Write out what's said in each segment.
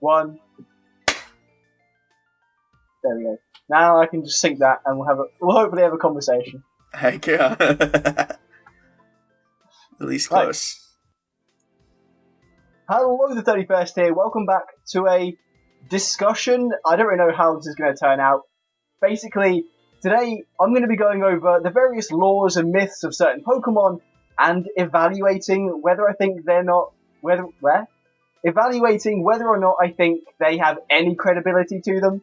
1. There we go. Now I can just sync that, and we'll hopefully have a conversation. Heck yeah. At least close. Right. Hello, the 31st here. Welcome back to a discussion. I don't really know how this is going to turn out. Basically, today I'm going to be going over the various laws and myths of certain Pokemon and evaluating whether I think evaluating whether or not I think they have any credibility to them.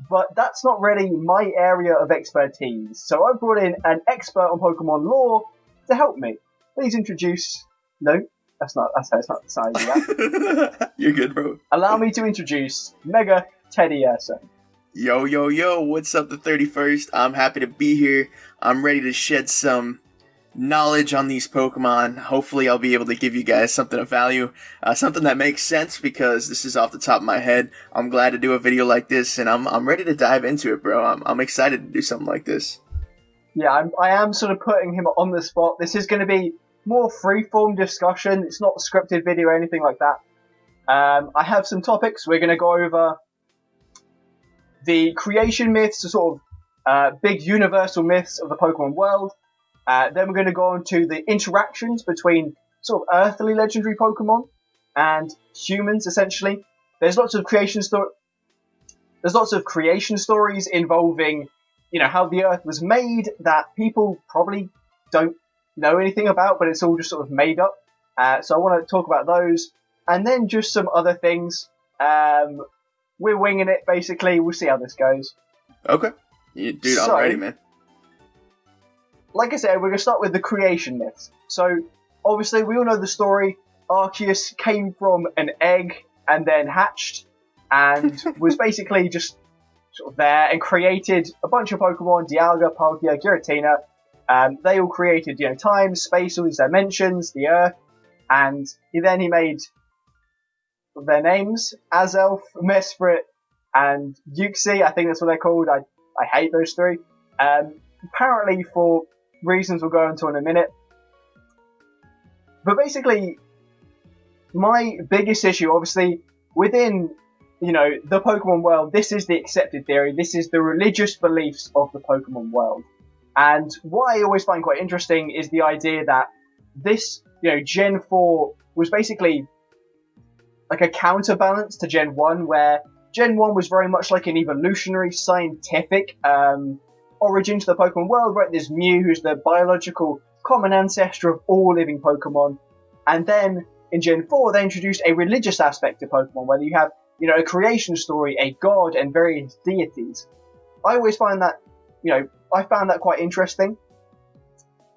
But that's not really my area of expertise, so I brought in an expert on Pokemon lore to help me. Please introduce... No, that's not how you do that. You're good, bro. Allow me to introduce Mega Teddiursa. Yo, what's up, the 31st? I'm happy to be here. I'm ready to shed some knowledge on these Pokemon. Hopefully I'll be able to give you guys something of value, something that makes sense, because this is off the top of my head. I'm glad to do a video like this, and I'm ready to dive into it, bro. I'm excited to do something like this. Yeah, I am sort of putting him on the spot. This is going to be more free-form discussion. It's not a scripted video or anything like that. I have some topics. We're going to go over the creation myths, the sort of big universal myths of the Pokemon world. Then we're going to go on to the interactions between sort of earthly legendary Pokemon and humans, essentially. There's lots of creation stories involving, how the Earth was made that people probably don't know anything about, but it's all just sort of made up. So I want to talk about those, and then just some other things. We're winging it, basically. We'll see how this goes. Okay. Dude, I'm ready, man. Like I said, we're going to start with the creation myths. So, obviously, we all know the story. Arceus came from an egg and then hatched and was basically just sort of there and created a bunch of Pokemon, Dialga, Palkia, Giratina. They all created, time, space, all these dimensions, the Earth, and he made their names, Azelf, Mesprit, and Uxie. I think that's what they're called. I hate those three. Apparently for reasons we'll go into in a minute. But basically, my biggest issue, obviously, within, the Pokemon world, this is the accepted theory. This is the religious beliefs of the Pokemon world. And what I always find quite interesting is the idea that this, Gen 4 was basically like a counterbalance to Gen 1, where Gen 1 was very much like an evolutionary, scientific origin to the Pokemon world, right? There's Mew, who's the biological common ancestor of all living Pokemon. And then in Gen 4, they introduced a religious aspect to Pokemon, where you have, a creation story, a god, and various deities. I always find that, I found that quite interesting.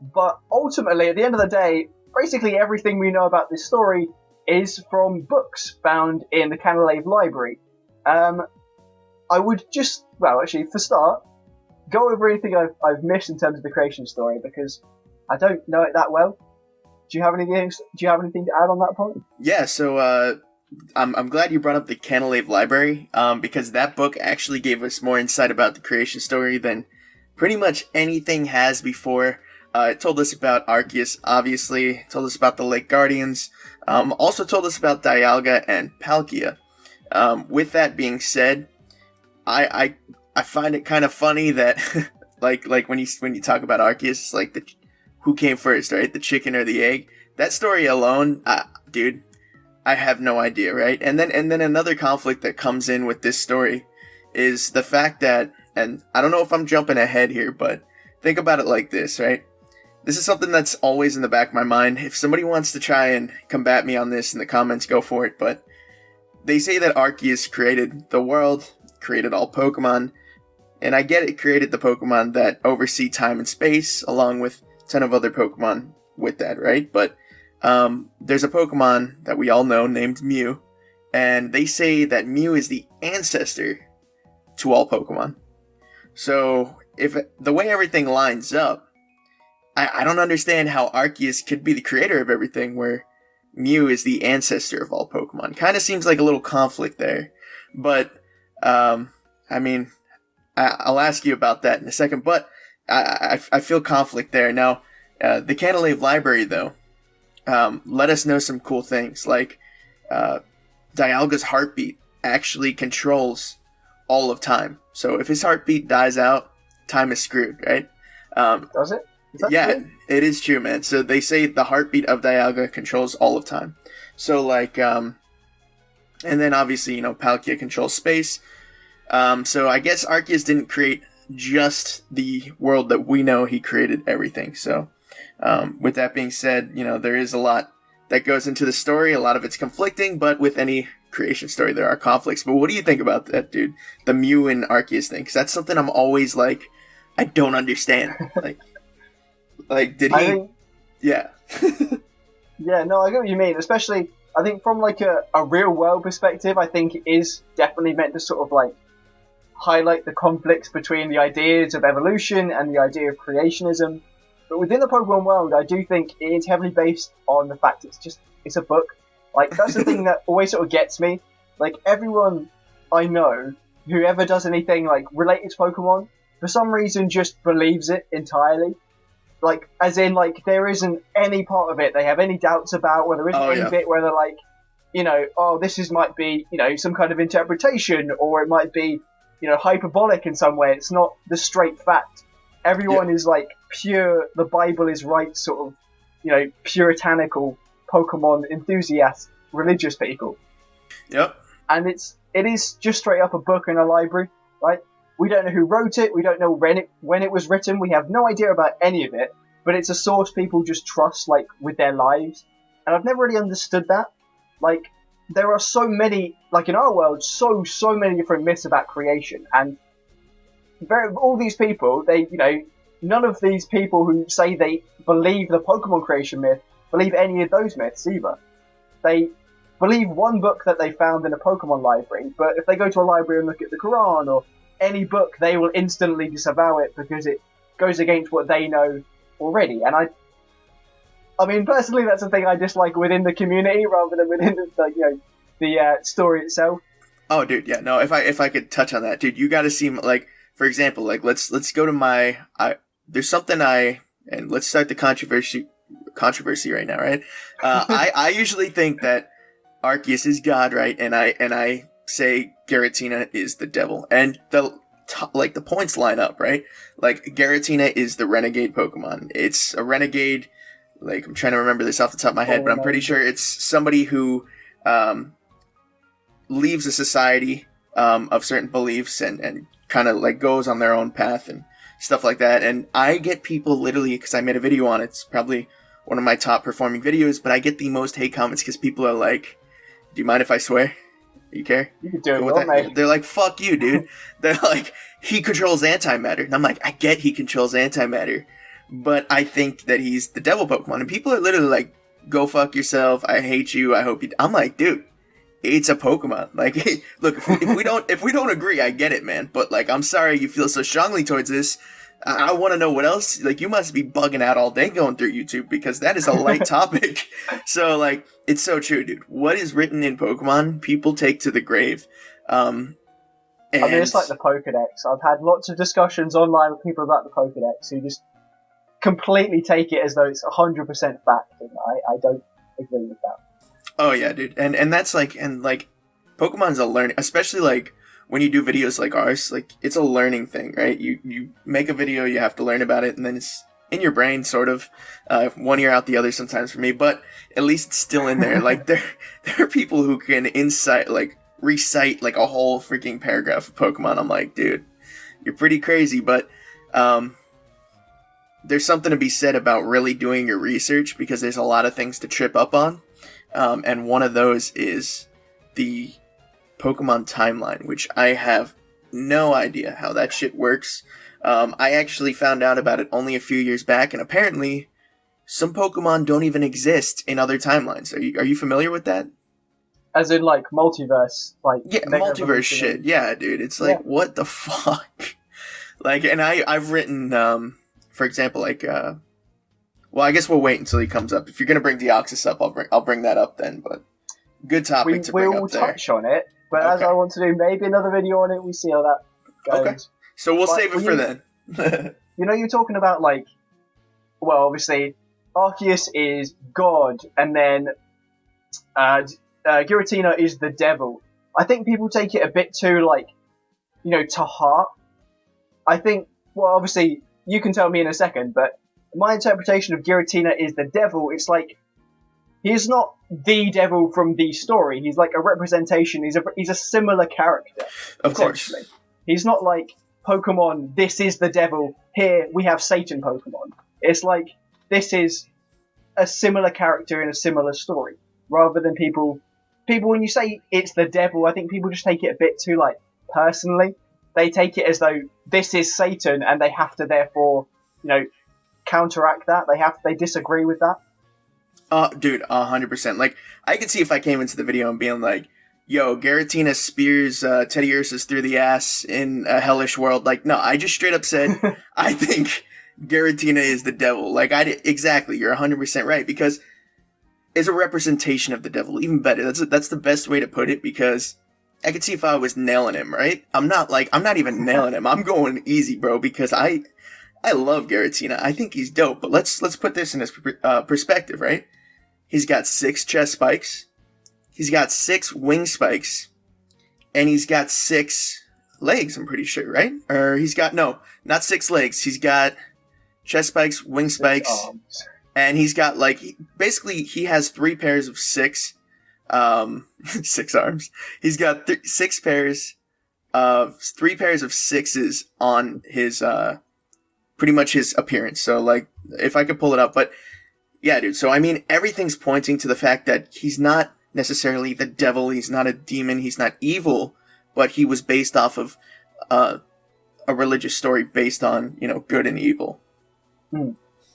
But ultimately, at the end of the day, basically everything we know about this story is from books found in the Canalave Library. I would just, for start, go over anything I've missed in terms of the creation story, because I don't know it that well. Do you have anything to add on that point? Yeah, so I'm glad you brought up the Canalave Library, because that book actually gave us more insight about the creation story than pretty much anything has before. It told us about Arceus, obviously. It told us about the Lake Guardians. Also told us about Dialga and Palkia. With that being said, I find it kind of funny that like when you talk about Arceus, it's like who came first, right? The chicken or the egg? That story alone, dude, I have no idea, right? And then another conflict that comes in with this story is the fact that, and I don't know if I'm jumping ahead here, but think about it like this, right? This is something that's always in the back of my mind. If somebody wants to try and combat me on this in the comments, go for it. But they say that Arceus created the world, created all Pokemon, and I get it, created the Pokemon that oversee time and space, along with a ton of other Pokemon with that, right? But there's a Pokemon that we all know named Mew, and they say that Mew is the ancestor to all Pokemon. So, if the way everything lines up, I don't understand how Arceus could be the creator of everything, where Mew is the ancestor of all Pokemon. Kind of seems like a little conflict there. But, I'll ask you about that in a second. But I feel conflict there. Now, the Canalave Library, though, let us know some cool things. Like, Dialga's heartbeat actually controls all of time. So if his heartbeat dies out, time is screwed, right? Does it? Yeah, true? it is true, man. So they say the heartbeat of Dialga controls all of time. So like, and then obviously, Palkia controls space. So I guess Arceus didn't create just the world that we know. He created everything. So with that being said, there is a lot that goes into the story. A lot of it's conflicting, but with any creation story, there are conflicts. But what do you think about that, dude? The Mew and Arceus thing? Because that's something I'm always like, I don't understand. Like, did he? Yeah. Yeah, no, I get what you mean. Especially, I think from like a real world perspective, I think it is definitely meant to sort of like highlight the conflicts between the ideas of evolution and the idea of creationism. But within the Pokemon world, I do think it is heavily based on the fact it's a book. Like, that's the thing that always sort of gets me. Like, everyone I know who ever does anything like related to Pokemon, for some reason just believes it entirely. Like, as in, like, there isn't any part of it they have any doubts about, where there isn't any bit where they're like, this might be, some kind of interpretation, or it might be, hyperbolic in some way. It's not the straight fact. Everyone is like pure, the Bible is right, sort of, puritanical Pokemon enthusiasts, religious people. Yep. And it is just straight up a book in a library, right? We don't know who wrote it. We don't know when it was written. We have no idea about any of it. But it's a source people just trust, like, with their lives. And I've never really understood that. Like, there are so many, like in our world, so many different myths about creation. And all these people, none of these people who say they believe the Pokemon creation myth believe any of those myths either. They believe one book that they found in a Pokemon library, but if they go to a library and look at the Quran or any book, they will instantly disavow it because it goes against what they know already. And I mean, personally, that's a thing I dislike within the community rather than within the story itself. Oh, dude, yeah, no. If I could touch on that, dude, you got to see, like, for example, like let's go to there's something and let's start the controversy right now, right? I usually think that Arceus is God, right? And I say Giratina is the devil, and the points line up, right? Like, Giratina is the renegade Pokemon. It's a renegade. Like, I'm trying to remember this off the top of my head, but I'm pretty sure it's somebody who leaves a society of certain beliefs and kind of like goes on their own path and stuff like that. And I get people literally, because I made a video on it, it's probably one of my top performing videos, but I get the most hate comments because people are like, do you mind if I swear? You care? You can do it, mate. They're like, fuck you, dude. They're like, he controls antimatter. And I'm like, I get he controls antimatter, but I think that he's the devil Pokemon. And people are literally like, go fuck yourself. I hate you. I hope you... I'm like, dude, it's a Pokemon. Like, look, if we don't agree, I get it, man. But like, I'm sorry you feel so strongly towards this. I want to know what else. Like, you must be bugging out all day going through YouTube, because that is a light topic. So like, it's so true, dude. What is written in Pokemon, people take to the grave. I mean, it's like the Pokedex. I've had lots of discussions online with people about the Pokedex who just completely take it as though it's 100% fact, and I don't agree with that. Oh yeah, dude. And that's like, and like, Pokemon's a learning, especially like when you do videos like ours, like, it's a learning thing, right? You make a video, you have to learn about it, and then it's in your brain, sort of, one ear out the other sometimes for me, but at least it's still in there. Like, there are people who can recite like a whole freaking paragraph of Pokemon. I'm like, dude, you're pretty crazy, but there's something to be said about really doing your research, because there's a lot of things to trip up on, and one of those is the Pokemon timeline, which I have no idea how that shit works. I actually found out about it only a few years back, and apparently some Pokemon don't even exist in other timelines. Are you familiar with that? As in, like, multiverse, like... Yeah, multiverse shit. Yeah, dude. It's like, what the fuck? Like, and I've written, for example, like, well, I guess we'll wait until he comes up. If you're gonna bring Deoxys up, I'll bring that up then, but good topic to bring up there. We'll touch on it, but as I want to do maybe another video on it, we see how that goes. Okay. So we'll save it for then. You're talking about, like, well, obviously, Arceus is God, and then Giratina is the devil. I think people take it a bit too, like, to heart. I think, well, obviously, you can tell me in a second, but my interpretation of Giratina is the devil. It's like, he's not the devil from the story. He's like a representation. He's a similar character. Of course. He's not like Pokemon, this is the devil, here we have Satan Pokemon. It's like, this is a similar character in a similar story. Rather than people, when you say it's the devil, I think people just take it a bit too, like, personally. They take it as though this is Satan and they have to therefore, counteract that. They disagree with that. Dude, 100%. Like, I could see if I came into the video and being like, yo, Giratina spears Teddiursas through the ass in a hellish world. Like, no, I just straight up said, I think Giratina is the devil. Like, exactly, you're 100% right, because it's a representation of the devil. Even better. That's the best way to put it, because I could see if I was nailing him, right? I'm not even nailing him. I'm going easy, bro, because I love Giratina. I think he's dope, but let's put this in his perspective, right? He's got 6 chest spikes, he's got 6 wing spikes, and he's got 6 legs, I'm pretty sure, right? Or he's got, no, not 6 legs. He's got chest spikes, wing spikes, and he's got, like, basically he has 3 pairs of 6, 6 arms. He's got 6 pairs of 3 pairs of 6s on his, pretty much his appearance. So, like, if I could pull it up, but yeah, dude. So, I mean, everything's pointing to the fact that he's not necessarily the devil. He's not a demon. He's not evil, but he was based off of, a religious story based on, good and evil.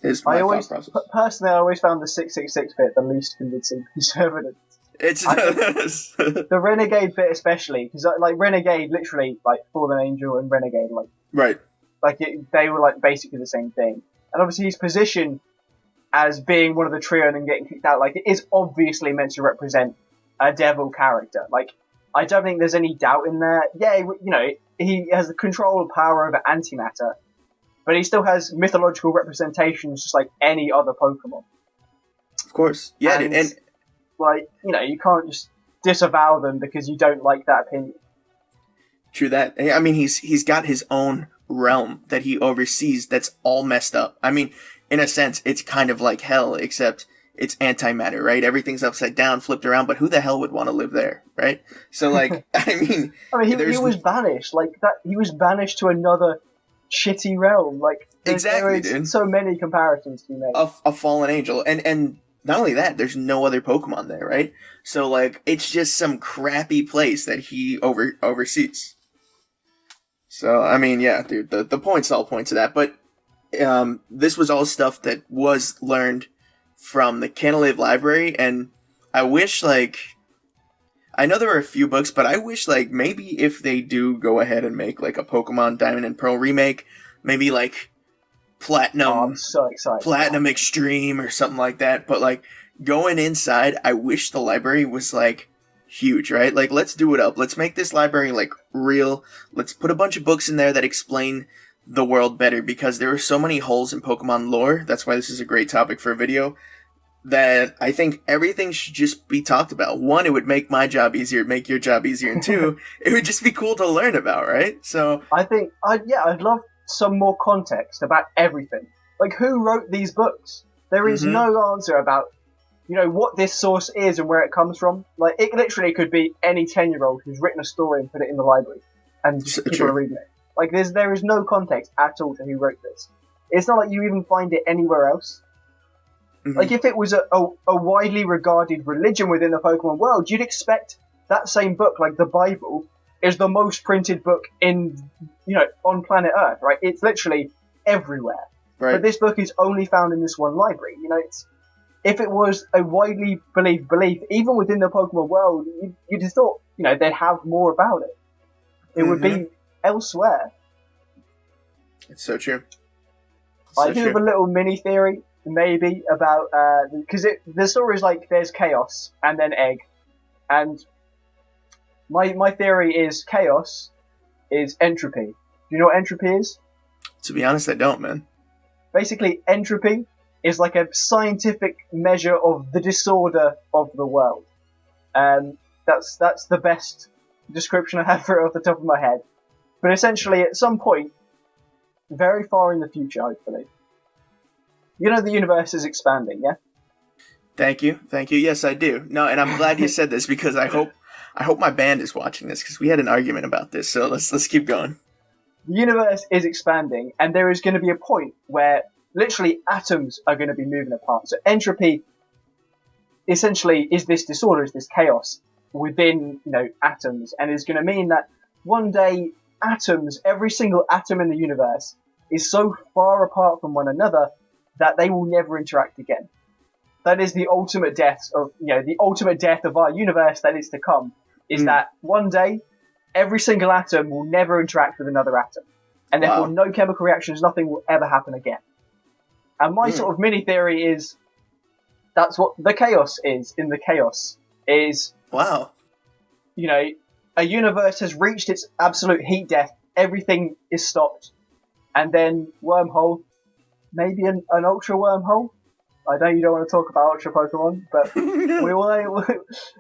Is my thought process. Personally, I always found the 666 bit the least convincing piece of evidence. It's the Renegade bit especially, because like Renegade literally, like, Fallen Angel and Renegade, like, right, like they were like basically the same thing. And obviously his position as being one of the trio and then getting kicked out, like, it is obviously meant to represent a devil character. Like, I don't think there's any doubt in there. Yeah, he has the control and power over antimatter, but he still has mythological representations just like any other Pokemon. Of course, yeah, and like, you can't just disavow them because you don't like that opinion. True that. I mean, he's got his own realm that he oversees that's all messed up. I mean, in a sense, it's kind of like hell, except it's antimatter, right? Everything's upside down, flipped around, but who the hell would want to live there, right? So, like, he was banished, like that. He was banished to another shitty realm. Like, exactly, there dude. So many comparisons to be made. A fallen angel, and not only that, there's no other Pokemon there, right? So, like, it's just some crappy place that he oversees. So, I mean, yeah, dude, the points all point to that, but this was all stuff that was learned from the Canalave library, and I wish, like, I know there were a few books, but I wish, like, maybe if they do go ahead and make, like, a Pokemon Diamond and Pearl remake, maybe, like, Platinum, I'm so excited. Platinum Extreme or something like that, but, like, going inside, I wish the library was, like, huge, right? Like, let's do it up. Let's make this library, like, real. Let's put a bunch of books in there that explain the world better, because there are so many holes in Pokemon lore. That's why this is a great topic for a video, that I think everything should just be talked about. 1, it would make my job easier, make your job easier, and 2, it would just be cool to learn about, right? So I think, I'd love some more context about everything. Like, who wrote these books? There is no answer about, what this source is and where it comes from. Like, it literally could be any 10-year-old who's written a story and put it in the library, and people are reading it. Like, there is no context at all to who wrote this. It's not like you even find it anywhere else. Like, if it was a widely regarded religion within the Pokemon world, you'd expect that same book, like the Bible, is the most printed book in, on planet Earth, right? It's literally everywhere. Right. But this book is only found in this one library. If it was a widely believed belief, even within the Pokemon world, you'd have thought, they'd have more about it. It would be elsewhere. It's so true. I do have a little mini theory, maybe, about, because the story is like, there's chaos, and then egg. And my theory is chaos is entropy. Do you know what entropy is? To be honest, I don't, man. Basically, entropy is like a scientific measure of the disorder of the world. That's the best description I have for it off the top of my head. But essentially, at some point, very far in the future, hopefully, the universe is expanding, yeah? Thank you. Yes, I do. No, and I'm glad you said this because I hope my band is watching this because we had an argument about this. So let's keep going. The universe is expanding, and there is going to be a point where literally atoms are going to be moving apart. So entropy essentially is this disorder, is this chaos within, atoms, and is going to mean that one day atoms, every single atom in the universe, is so far apart from one another that they will never interact again. That is the ultimate death of, the ultimate death of our universe that is to come, is that one day every single atom will never interact with another atom. And therefore no chemical reactions, nothing will ever happen again. And my sort of mini theory is that's what the chaos is in the chaos. Is, wow. A universe has reached its absolute heat death, everything is stopped, and then wormhole, maybe an ultra wormhole. I know you don't want to talk about ultra Pokemon, but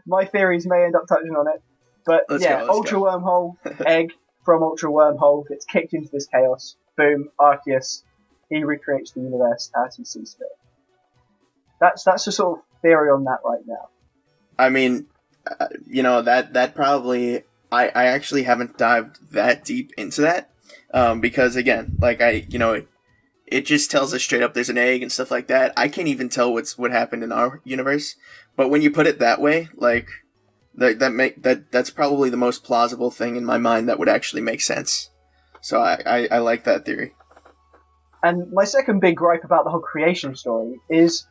my theories may end up touching on it. But let's ultra wormhole, egg from ultra wormhole gets kicked into this chaos. Boom, Arceus, he recreates the universe as he sees fit. That's the sort of theory on that right now. I mean, that probably I actually haven't dived that deep into that because again, it just tells us straight up there's an egg and stuff like that. I can't even tell what happened in our universe, but when you put it that way, that's probably the most plausible thing in my mind that would actually make sense. So I like that theory. And my second big gripe about the whole creation story is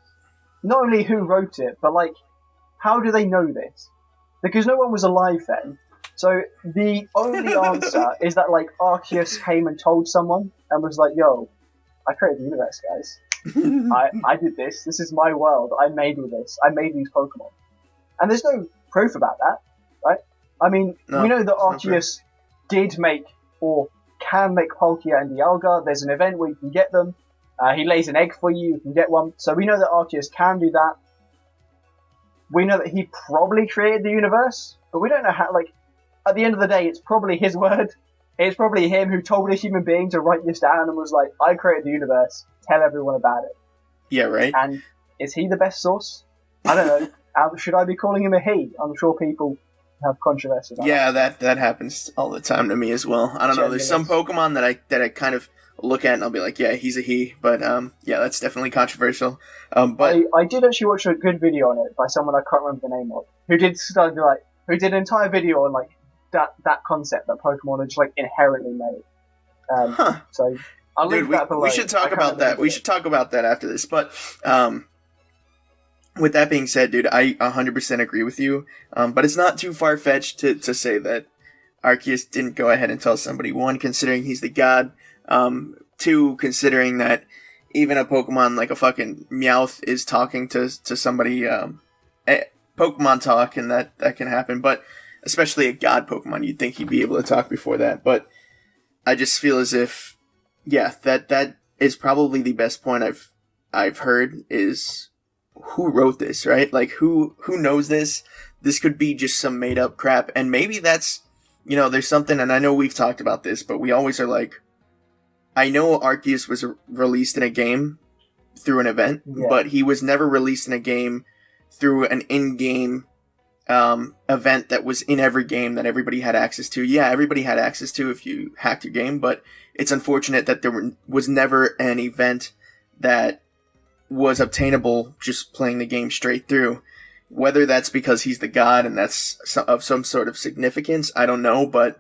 not only who wrote it, but how do they know this? Because no one was alive then. So the only answer is that Arceus came and told someone and was like, yo, I created the universe, guys. I did this. This is my world. I made all this. I made these Pokemon. And there's no proof about that, right? I mean, we know that Arceus did make or can make Palkia and Dialga. There's an event where you can get them. He lays an egg for you. You can get one. So we know that Arceus can do that. We know that he probably created the universe, but we don't know how, at the end of the day, it's probably his word. It's probably him who told a human being to write this down and was like, I created the universe. Tell everyone about it. Yeah, right. And is he the best source? I don't know. Should I be calling him a he? I'm sure people have controversy about that. that happens all the time to me as well. I don't know. There's some Pokemon that I kind of look at and I'll be like, yeah, he's a he. But that's definitely controversial. But I did actually watch a good video on it by someone I can't remember the name of, who did an entire video on that concept that Pokemon are just inherently made. So I'll link that below. We should talk about that. We should talk about that after this. But with that being said, dude, I 100% agree with you. But it's not too far-fetched to say that Arceus didn't go ahead and tell somebody. One, considering he's the god. Two, considering that even a Pokemon like a fucking Meowth is talking to somebody. Pokemon talk, and that can happen. But especially a god Pokemon, you'd think he'd be able to talk before that. But I just feel as if, that is probably the best point I've heard is who wrote this, right? Who knows this? This could be just some made up crap, and maybe that's, there's something, and I know we've talked about this, but we always are I know Arceus was released in a game through an event, but he was never released in a game through an in-game event that was in every game that everybody had access to. Yeah, everybody had access to if you hacked your game, but it's unfortunate that there was never an event that was obtainable just playing the game straight through. Whether that's because he's the god and that's of some sort of significance, I don't know, but,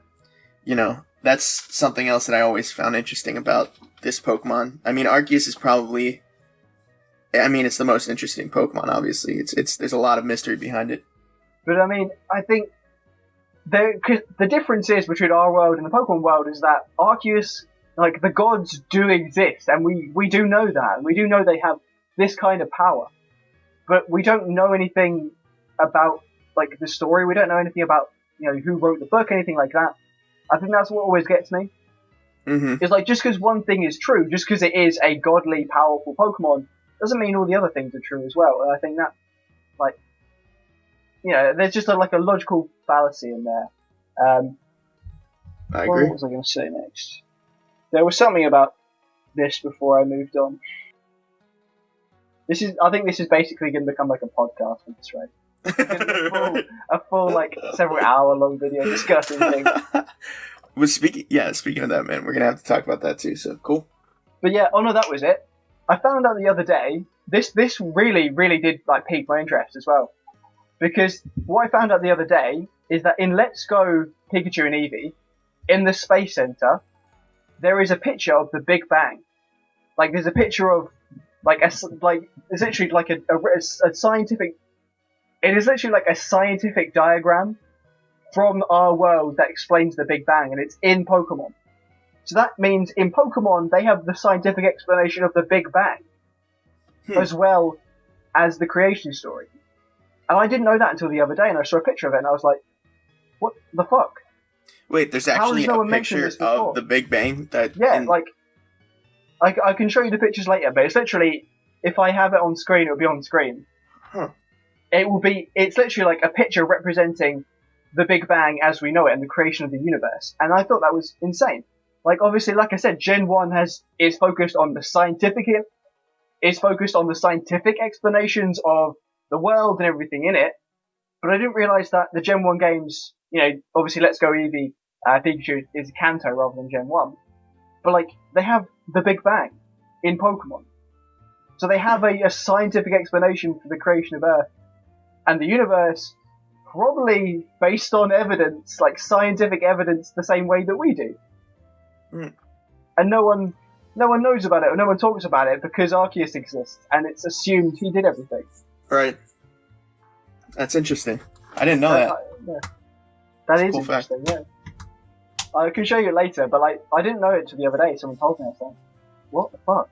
that's something else that I always found interesting about this Pokemon. I mean, Arceus is probably... it's the most interesting Pokemon, obviously. There's a lot of mystery behind it. But I think the difference is between our world and the Pokemon world is that Arceus, the gods do exist, and we do know that, and we do know they have this kind of power. But we don't know anything about, the story. We don't know anything about, who wrote the book, anything like that. I think that's what always gets me. Mm-hmm. It's just because one thing is true, just because it is a godly, powerful Pokemon, doesn't mean all the other things are true as well. And I think that, there's just like a logical fallacy in there. I agree. What was I going to say next? There was something about this before I moved on. I think this is basically going to become like a podcast at this rate. a full like several hour long video discussing things. Speaking of that, man, we're gonna have to talk about that too. So cool. But yeah, no, that was it. I found out the other day. This really did like pique my interest as well, because what I found out the other day is that in Let's Go Pikachu and Eevee, in the Space Center, there is a picture of the Big Bang. Like there's a picture of it's literally like a scientific. It is literally like a scientific diagram from our world that explains the Big Bang, and it's in Pokemon. So that means in Pokemon they have the scientific explanation of the Big Bang, as well as the creation story. And I didn't know that until the other day, and I saw a picture of it, and I was like, "What the fuck?" Wait, there's actually a picture of the Big Bang that. Yeah, I can show you the pictures later, but it's literally, if I have it on screen, it'll be on screen. Huh. It's literally like a picture representing the Big Bang as we know it and the creation of the universe. And I thought that was insane. Like, obviously, like I said, Gen 1 is focused on the scientific explanations of the world and everything in it. But I didn't realize that the Gen 1 games, obviously Let's Go Eevee, Pikachu is Kanto rather than Gen 1. But, like, they have the Big Bang in Pokemon. So they have a scientific explanation for the creation of Earth and the universe, probably based on evidence, like scientific evidence, the same way that we do. Mm. And no one knows about it, or no one talks about it, because Arceus exists, and it's assumed he did everything. Right. That's interesting. I didn't know that. Yeah. That is cool interesting, fact. Yeah. I can show you later, but like I didn't know it till the other day. Someone told me. I was like, "What the fuck?"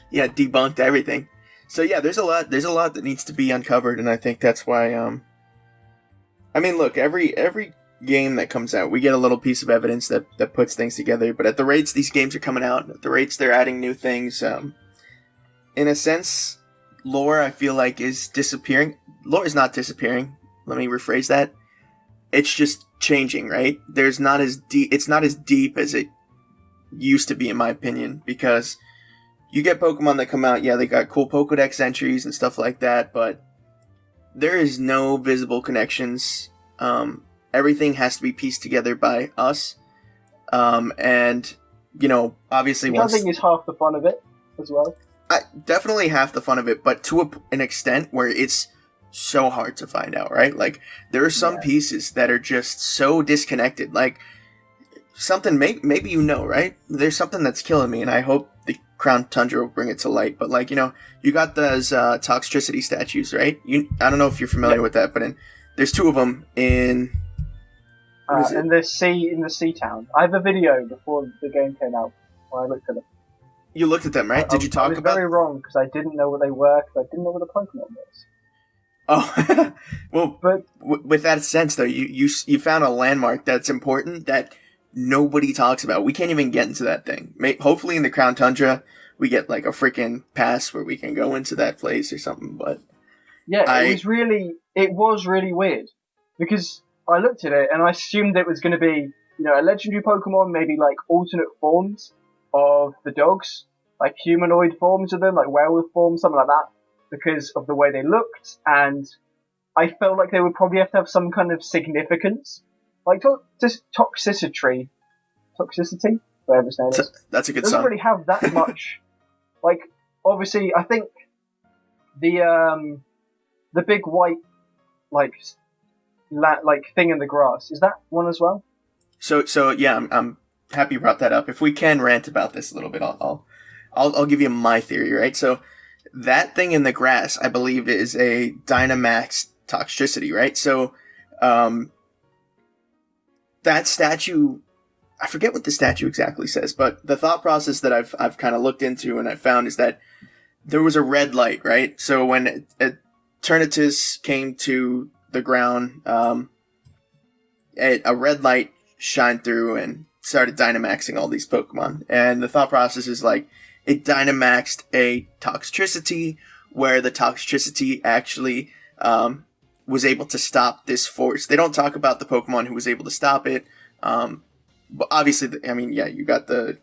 Yeah, debunked everything. So yeah, there's a lot that needs to be uncovered, and I think that's why. I mean, look, every game that comes out, we get a little piece of evidence that puts things together. But at the rates these games are coming out, at the rates they're adding new things, in a sense, lore I feel like is disappearing. Lore is not disappearing. Let me rephrase that. It's just changing, right? It's not as deep as it used to be, in my opinion, because you get Pokemon that come out, yeah, they got cool Pokedex entries and stuff like that, but there is no visible connections. Everything has to be pieced together by us, and obviously, I think is half the fun of it as well. Definitely half the fun of it, but to an extent where it's so hard to find out, right? Like, there are some pieces that are just so disconnected. Like, something, maybe right? There's something that's killing me, and I hope the Crown Tundra will bring it to light. But, like, you got those toxicity statues, right? I don't know if you're familiar with that, but there's two of them in the sea town. I have a video before the game came out where I looked at them. You looked at them, right? Did you talk about? I was very wrong because I didn't know what they were, because I didn't know what a Pokemon was. Oh, well, but with that sense though, you found a landmark that's important that nobody talks about. We can't even get into that thing. Hopefully in the Crown Tundra, we get like a freaking pass where we can go into that place or something. But yeah, it was really weird because I looked at it and I assumed it was going to be a legendary Pokemon, maybe like alternate forms of the dogs, like humanoid forms of them, like werewolf forms, something like that, because of the way they looked, and I felt like they would probably have to have some kind of significance, like toxicity, whatever his name is. That's a good doesn't song. Really have that much. Like, obviously, I think the big white like thing in the grass, is that one as well? So yeah, I'm happy you brought that up. If we can rant about this a little bit, I'll give you my theory, right? So that thing in the grass, I believe, is a Dynamax toxicity, right? So, that statue, I forget what the statue exactly says, but the thought process that I've kind of looked into and I found is that there was a red light, right? So when Eternatus came to the ground, a red light shined through and started Dynamaxing all these Pokemon. And the thought process is like, it Dynamaxed a toxicity where the toxicity actually was able to stop this force. They don't talk about the Pokemon who was able to stop it. But obviously, I mean, yeah, you got the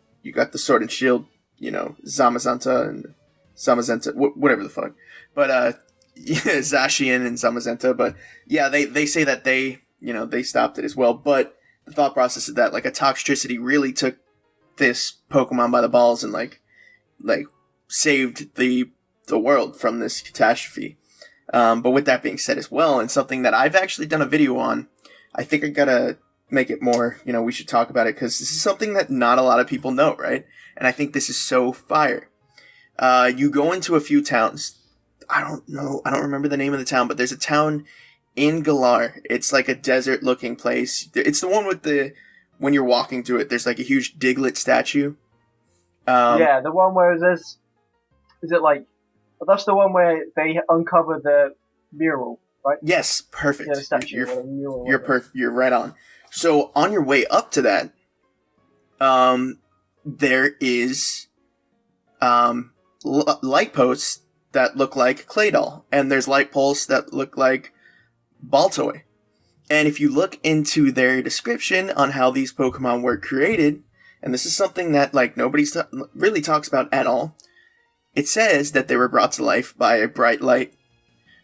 Sword and Shield, Zamazenta and Zamazenta, whatever the fuck. But Zacian and Zamazenta. But yeah, they say that they stopped it as well. But the thought process is that like a Toxtricity really took this Pokemon by the balls and like saved the world from this catastrophe. But with that being said as well, and something that I've actually done a video on, I think I gotta make it more, we should talk about it because this is something that not a lot of people know, right? And I think this is so fire. You go into a few towns. I don't remember the name of the town, but there's a town in Galar. It's like a desert looking place. It's the one with when you're walking through it, there's like a huge Diglett statue. Yeah, the one where is it like, that's the one where they uncover the mural, right? Yes, perfect. Yeah, the statue. You're perfect. You're right on. So on your way up to that, there is light posts that look like Claydol, and there's light posts that look like Baltoy. And if you look into their description on how these Pokemon were created, and this is something that like nobody really talks about at all, it says that they were brought to life by a bright light.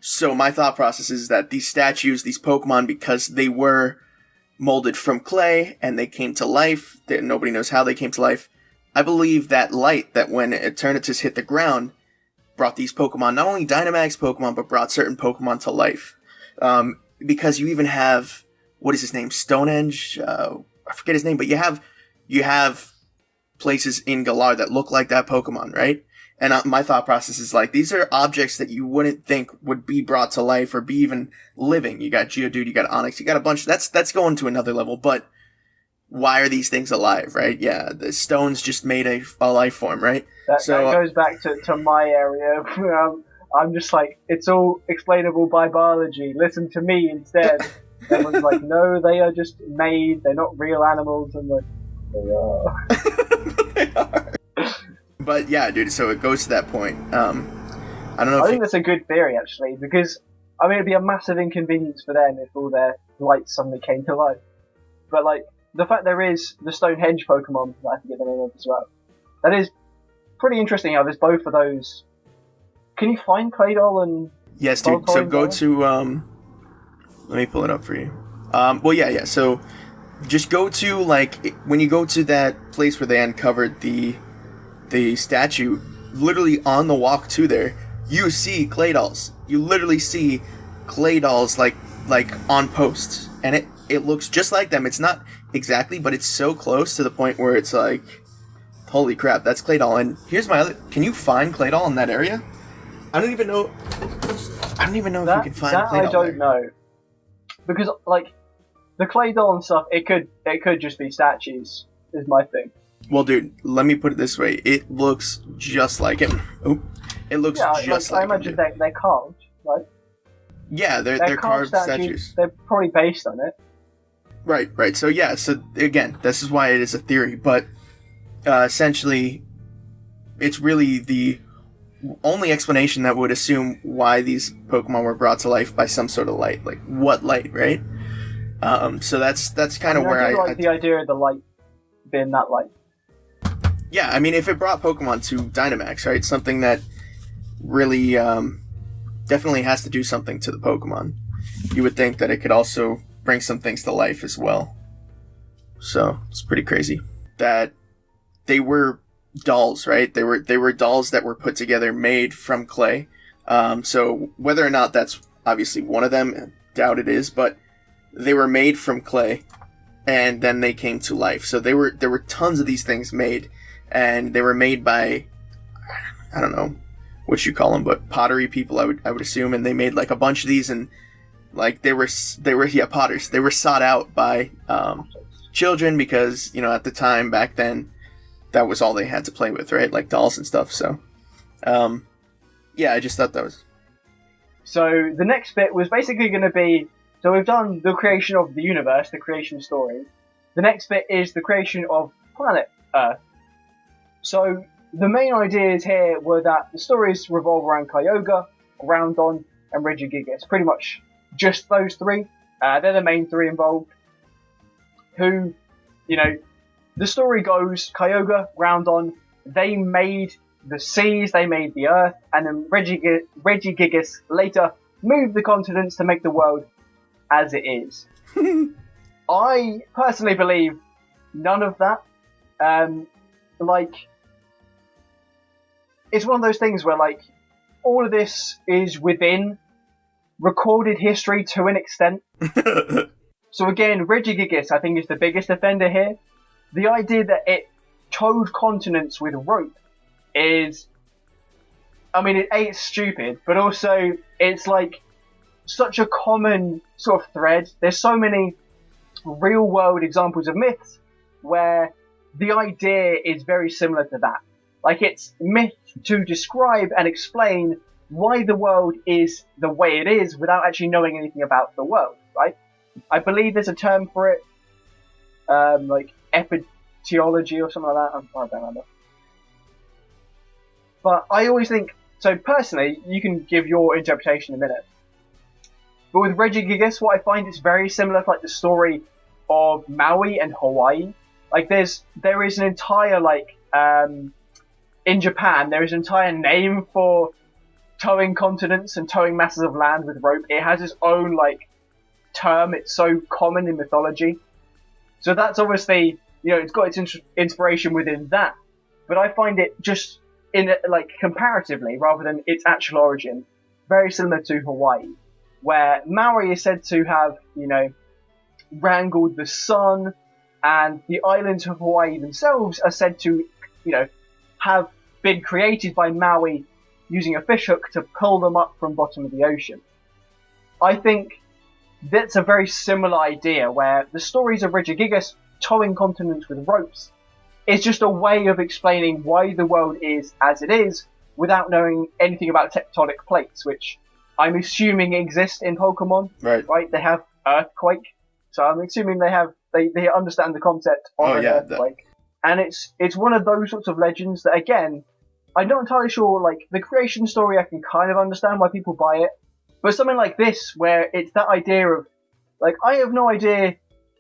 So my thought process is that these statues, these Pokemon, because they were molded from clay and they came to life, nobody knows how they came to life. I believe that light, that when Eternatus hit the ground, brought these Pokemon, not only Dynamax Pokemon, but brought certain Pokemon to life. Because you even have, what is his name? Stonehenge? I forget his name, but you have places in Galar that look like that Pokemon, right? And my thought process is like, these are objects that you wouldn't think would be brought to life or be even living. You got Geodude, you got Onix, you got a bunch. That's going to another level, but why are these things alive, right? Yeah, the stones just made a life form, right? That goes back to my area. I'm just like, it's all explainable by biology. Listen to me instead. Everyone's like, no, they are just made. They're not real animals. And like, they are. They are. But yeah, dude, so it goes to that point. I don't know. I think that's a good theory, actually, because I mean, it'd be a massive inconvenience for them if all their lights suddenly came to life. But like the fact there is the Stonehenge Pokemon that I forget the name of as well. That is pretty interesting. How there's both of those. Can you find Claydol and? Yes, dude. So go to let me pull it up for you. Well, yeah. So just go to like when you go to that place where they uncovered the statue, literally on the walk to there, you see Claydolls. You literally see Claydolls like on posts, and it looks just like them. It's not exactly, but it's so close to the point where it's like, holy crap, that's Claydol. And here's my other. Can you find Claydol in that area? I don't even know if you can find Claydol. I don't know, because like the Claydol and stuff, it could just be statues. Is my thing. Well, dude, let me put it this way. It looks just like him. Oh, it looks just like him. I imagine they're carved, right? Yeah, they're carved statues. They're probably based on it. Right. So yeah, so again, this is why it is a theory, but essentially, it's really the only explanation that would assume why these Pokemon were brought to life by some sort of light. Like, what light, right? So that's kind of where I like the idea of the light being that light. Yeah, I mean, if it brought Pokemon to Dynamax, right, something that really definitely has to do something to the Pokemon, you would think that it could also bring some things to life as well. So it's pretty crazy that they were dolls, right? They were dolls that were put together, made from clay. So whether or not that's obviously one of them, I doubt it is, but they were made from clay, and then they came to life. So there were tons of these things made. And they were made by, I don't know what you call them, but pottery people, I would assume. And they made like a bunch of these, and like they were potters. They were sought out by children because at the time back then, that was all they had to play with, right? Like dolls and stuff. So, yeah, I just thought that was. So the next bit was basically going to be. So we've done the creation of the universe, the creation story. The next bit is the creation of planet Earth. So the main ideas here were that the stories revolve around Kyogre, Groudon, and Regigigas. Pretty much just those three. They're the main three involved. Who, the story goes, Kyogre, Groudon, they made the seas, they made the earth, and then Regigigas later moved the continents to make the world as it is. I personally believe none of that. It's one of those things where, all of this is within recorded history to an extent. So again, Regigigas, I think, is the biggest offender here. The idea that it towed continents with rope is, it's stupid, but also it's such a common sort of thread. There's so many real world examples of myths where the idea is very similar to that. It's myth to describe and explain why the world is the way it is without actually knowing anything about the world, right? I believe there's a term for it, epidemiology or something like that. I don't remember. But I always think, so personally, you can give your interpretation in a minute. But with Regigigas, what I find is very similar to the story of Maui and Hawaii. There is an entire in Japan, there is an entire name for towing continents and towing masses of land with rope. It has its own term. It's so common in mythology. So that's obviously, it's got its inspiration within that. But I find it just in comparatively, rather than its actual origin, very similar to Hawaii, where Maui is said to have, wrangled the sun, and the islands of Hawaii themselves are said to, have been created by Maui using a fishhook to pull them up from bottom of the ocean. I think that's a very similar idea, where the stories of Regigigas towing continents with ropes is just a way of explaining why the world is as it is without knowing anything about tectonic plates, which I'm assuming exist in Pokemon. Right? They have earthquake, so I'm assuming they understand the concept of an earthquake. And it's one of those sorts of legends that, again, I'm not entirely sure, the creation story I can kind of understand why people buy it, but something like this, where it's that idea of, I have no idea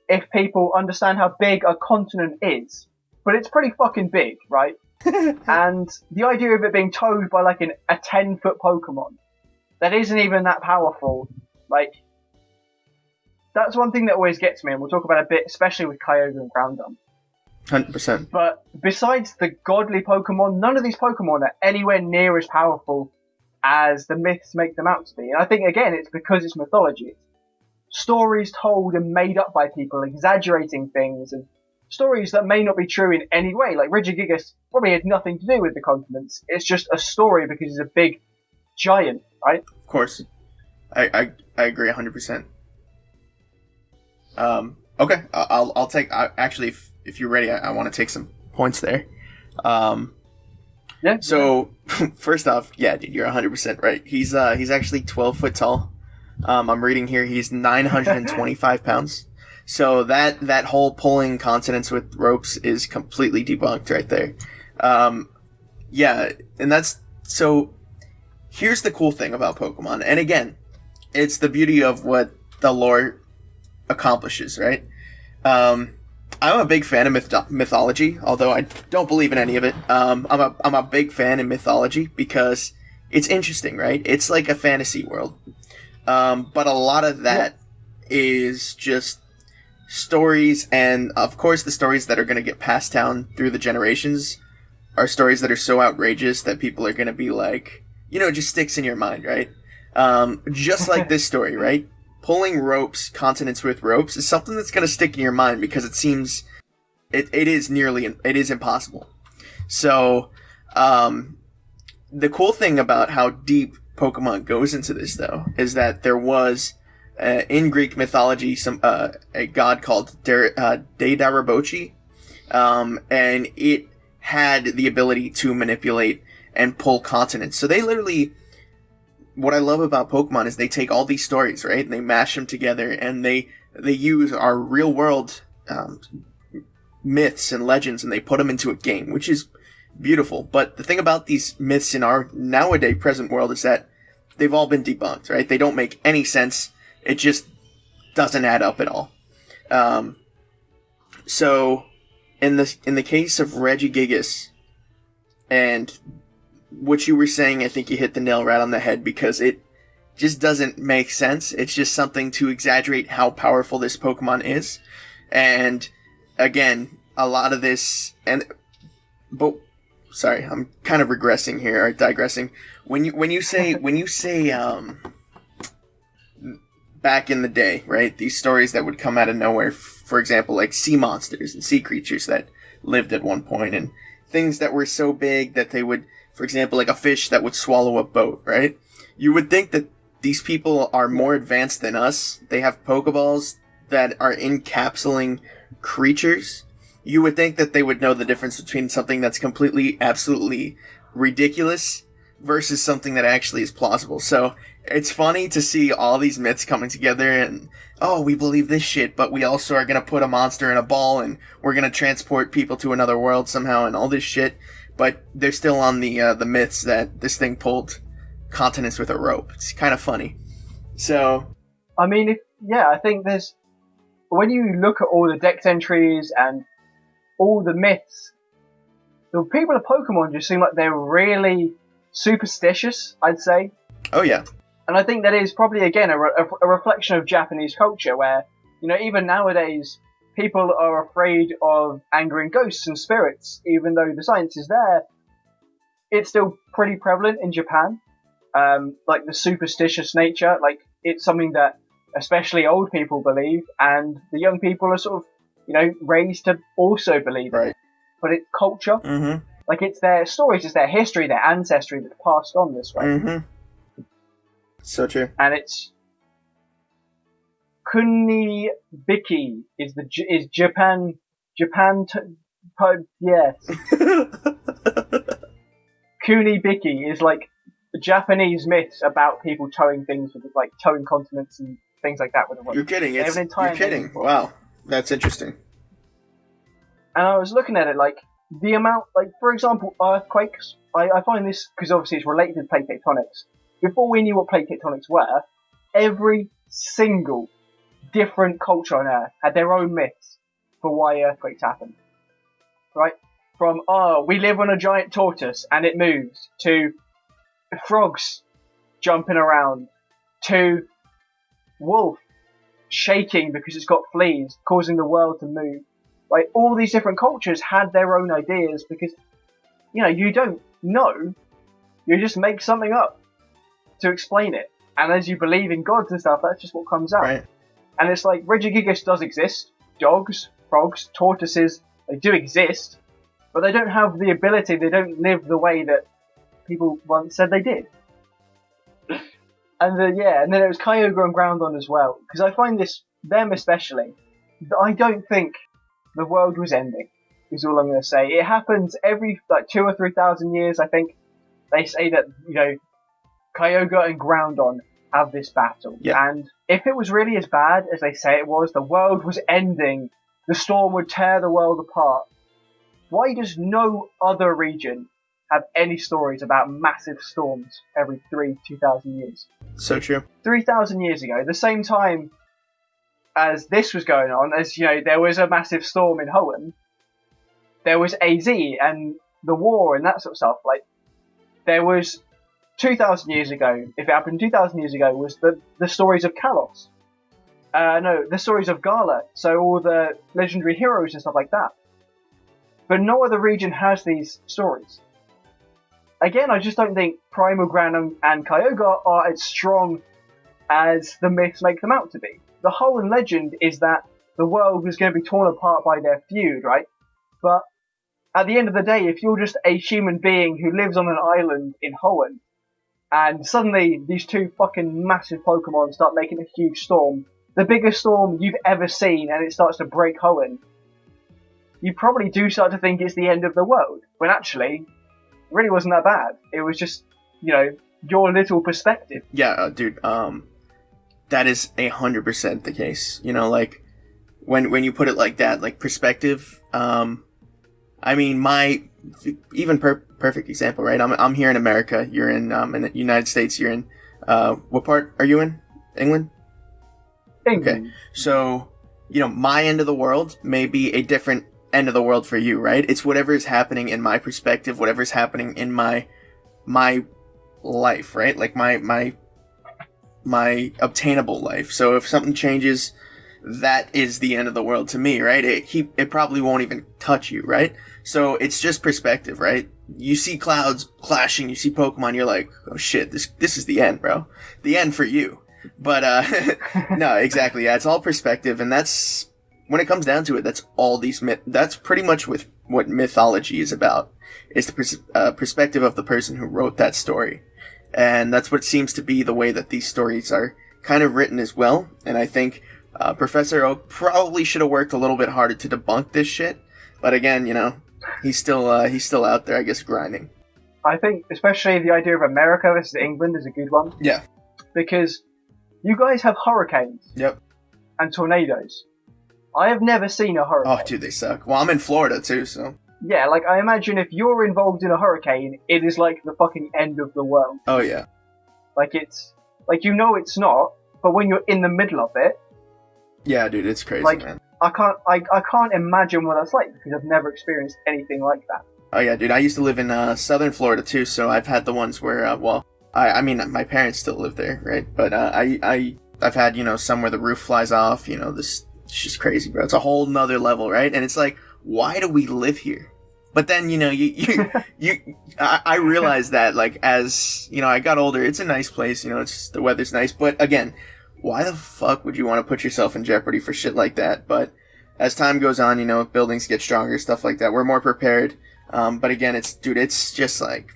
if people understand how big a continent is, but it's pretty fucking big, right? And the idea of it being towed by, a 10-foot Pokemon that isn't even that powerful, that's one thing that always gets me, and we'll talk about a bit, especially with Kyogre and Groudon. 100%. But besides the godly Pokemon, none of these Pokemon are anywhere near as powerful as the myths make them out to be. And I think, again, it's because it's mythology. It's stories told and made up by people, exaggerating things, and stories that may not be true in any way. Regigigas probably had nothing to do with the continents. It's just a story because he's a big giant, right? Of course. I agree 100%. Okay, I'll take... actually, if you're ready, I want to take some points there. Yeah. So, first off, yeah, dude, you're 100% right. He's actually 12 foot tall. I'm reading here he's 925 pounds. So that whole pulling continents with ropes is completely debunked right there. Yeah, and that's... So, here's the cool thing about Pokemon. And again, it's the beauty of what the lore accomplishes, right? I'm a big fan of mythology, although I don't believe in any of it. I'm a big fan of mythology because it's interesting, right? It's like a fantasy world. But a lot of that is just stories, and of course the stories that are going to get passed down through the generations are stories that are so outrageous that people are going to be like, it just sticks in your mind, right? Just like this story, right? Pulling ropes, continents with ropes, is something that's going to stick in your mind because it seems it is impossible. So, the cool thing about how deep Pokemon goes into this, though, is that there was, in Greek mythology, a god called Deidarabochi, and it had the ability to manipulate and pull continents. So they literally... What I love about Pokemon is they take all these stories, right, and they mash them together, and they use our real world myths and legends, and they put them into a game, which is beautiful. But the thing about these myths in our nowadays present world is that they've all been debunked, right? They don't make any sense. It just doesn't add up at all. So in the case of Regigigas, and what you were saying, I think you hit the nail right on the head, because it just doesn't make sense. It's just something to exaggerate how powerful this Pokemon is. And again, a lot of this, but sorry, I'm kind of regressing here, or digressing. When you say back in the day, right? These stories that would come out of nowhere, for example, like sea monsters and sea creatures that lived at one point, and things that were so big that they would, for example, like a fish that would swallow a boat, right? You would think that these people are more advanced than us. They have Pokeballs that are encapsulating creatures. You would think that they would know the difference between something that's completely, absolutely ridiculous versus something that actually is plausible. So it's funny to see all these myths coming together, and oh, we believe this shit, but we also are going to put a monster in a ball and we're going to transport people to another world somehow and all this shit. But they're still on the myths that this thing pulled continents with a rope. It's kind of funny. So, I mean, I think there's, when you look at all the dex entries and all the myths, the people of Pokemon just seem like they're really superstitious, I'd say. Oh yeah. And I think that is probably, again, a reflection of Japanese culture, where, you know, even nowadays, people are afraid of angering ghosts and spirits, even though the science is there. It's still pretty prevalent in Japan. Like the superstitious nature, like it's something that especially old people believe, and the young people are sort of, you know, raised to also believe it. Right. But it's culture. Mm-hmm. Like it's their stories, it's their history, their ancestry that's passed on this way. Mm-hmm. So true. And it's Kunibiki is Japan yes. Kunibiki is like Japanese myths about people towing things with, like, towing continents and things like that with a rope. You're kidding. You're kidding. Wow. That's interesting. And I was looking at it, like, the amount, like, for example, earthquakes. I find this, because obviously it's related to plate tectonics. Before we knew what plate tectonics were, every single different culture on Earth had their own myths for why earthquakes happen. Right? From, we live on a giant tortoise and it moves, to frogs jumping around, to wolf shaking because it's got fleas, causing the world to move. Right? All these different cultures had their own ideas because, you know, you don't know. You just make something up to explain it. And as you believe in gods and stuff, that's just what comes out. Right. And it's like, Regigigas does exist. Dogs, frogs, tortoises, they do exist. But they don't have the ability, they don't live the way that people once said they did. And then it was Kyogre and Groudon as well. Because I find them especially, I don't think the world was ending, is all I'm going to say. It happens every, 2,000 or 3,000 years, I think. They say that, you know, Kyogre and Groudon have this battle. Yeah. And if it was really as bad as they say it was, the world was ending, the storm would tear the world apart, why does no other region have any stories about massive storms every 2,000 years? So true. 3,000 years ago, the same time as this was going on, as, you know, there was a massive storm in Hoenn, there was AZ and the war and that sort of stuff. Like, there was 2,000 years ago, if it happened 2,000 years ago, was the stories of Kalos. The stories of Gala, so all the legendary heroes and stuff like that. But no other region has these stories. Again, I just don't think Primal Groudon and Kyogre are as strong as the myths make them out to be. The whole legend is that the world was going to be torn apart by their feud, right? But at the end of the day, if you're just a human being who lives on an island in Hoenn, and suddenly these two fucking massive Pokemon start making a huge storm, the biggest storm you've ever seen, and it starts to break Hoenn, you probably do start to think it's the end of the world, when actually, it really wasn't that bad. It was just, you know, your little perspective. Yeah, dude, that is 100% the case. You know, like, when you put it like that, like, perspective, I mean, perfect example, right? I'm here in America, you're in the United States, you're in, what part are you in? England? England. Okay, so, my end of the world may be a different end of the world for you, right? It's whatever is happening in my perspective, whatever is happening in my life, right? Like my obtainable life. So if something changes, that is the end of the world to me, right? It probably won't even touch you, right? So it's just perspective, right? You see clouds clashing, you see Pokemon, you're like, oh shit, this is the end, bro. The end for you. But no, exactly. Yeah, it's all perspective, and that's when it comes down to it. That's all these that's pretty much with what mythology is about. Is the perspective of the person who wrote that story. And that's what seems to be the way that these stories are kind of written as well. And I think Professor Oak probably should have worked a little bit harder to debunk this shit. But again, he's still out there, I guess, grinding. I think especially the idea of America versus England is a good one. Yeah. Because you guys have hurricanes. Yep. And tornadoes. I have never seen a hurricane. Oh, dude, they suck. Well, I'm in Florida too, so. Yeah, like, I imagine if you're involved in a hurricane, it is like the fucking end of the world. Oh, yeah. Like, it's it's not, but when you're in the middle of it... Yeah, dude, it's crazy, man. I can't imagine what that's like, because I've never experienced anything like that. Oh, yeah, dude, I used to live in southern Florida, too, so I've had the ones where, I mean, my parents still live there, right? But I've had, some where the roof flies off, this... It's just crazy, bro. It's a whole nother level, right? And it's like, why do we live here? But then, I realized that, like, as, I got older, it's a nice place, it's, the weather's nice. But again, why the fuck would you want to put yourself in jeopardy for shit like that? But as time goes on, buildings get stronger, stuff like that. We're more prepared. But again, it's just like,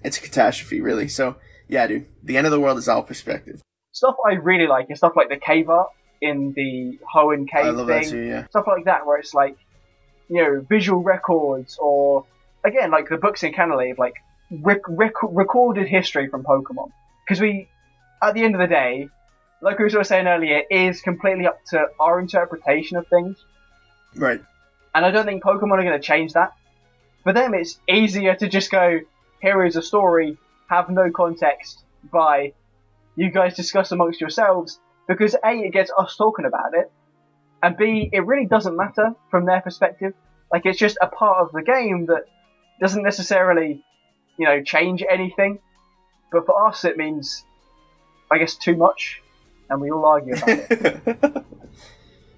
it's a catastrophe, really. So, yeah, dude, the end of the world is all perspective. Stuff I really like is stuff like the cave art in the Hoenn Cave I love thing. that too, yeah. Stuff like that, where it's like, visual records, or, again, like the books in Canalave, like, recorded history from Pokemon. Because at the end of the day, like we were saying earlier, it is completely up to our interpretation of things. Right. And I don't think Pokemon are going to change that. For them, it's easier to just go, here is a story, have no context, bye. You guys discuss amongst yourselves, because A, it gets us talking about it, and B, it really doesn't matter from their perspective. Like, it's just a part of the game that doesn't necessarily, change anything. But for us, it means, I guess, too much, and we all argue about it.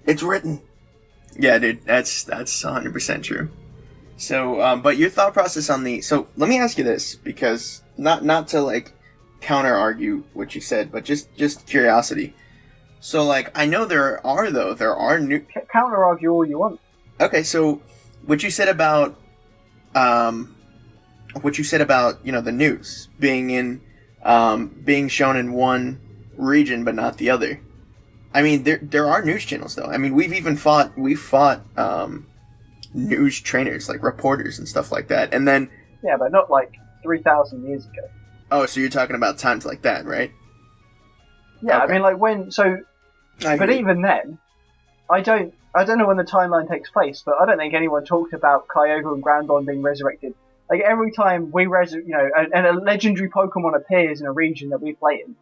It's written. Yeah, dude, that's 100% true. So, but your thought process on so let me ask you this, because not to, like, counter-argue what you said, but just curiosity. So, like, I know there are new... Counter-argue all you want. Okay, so what you said about, the news being shown in one region but not the other. I mean, there are news channels, though. I mean, we've fought news trainers, like reporters and stuff like that, and then... Yeah, but not, like, 3,000 years ago. Oh, so you're talking about times like that, right? Yeah, okay. I mean, like, but even then, I don't know when the timeline takes place, but I don't think anyone talked about Kyogre and Groudon being resurrected. Like, every time we and a legendary Pokemon appears in a region that we play in,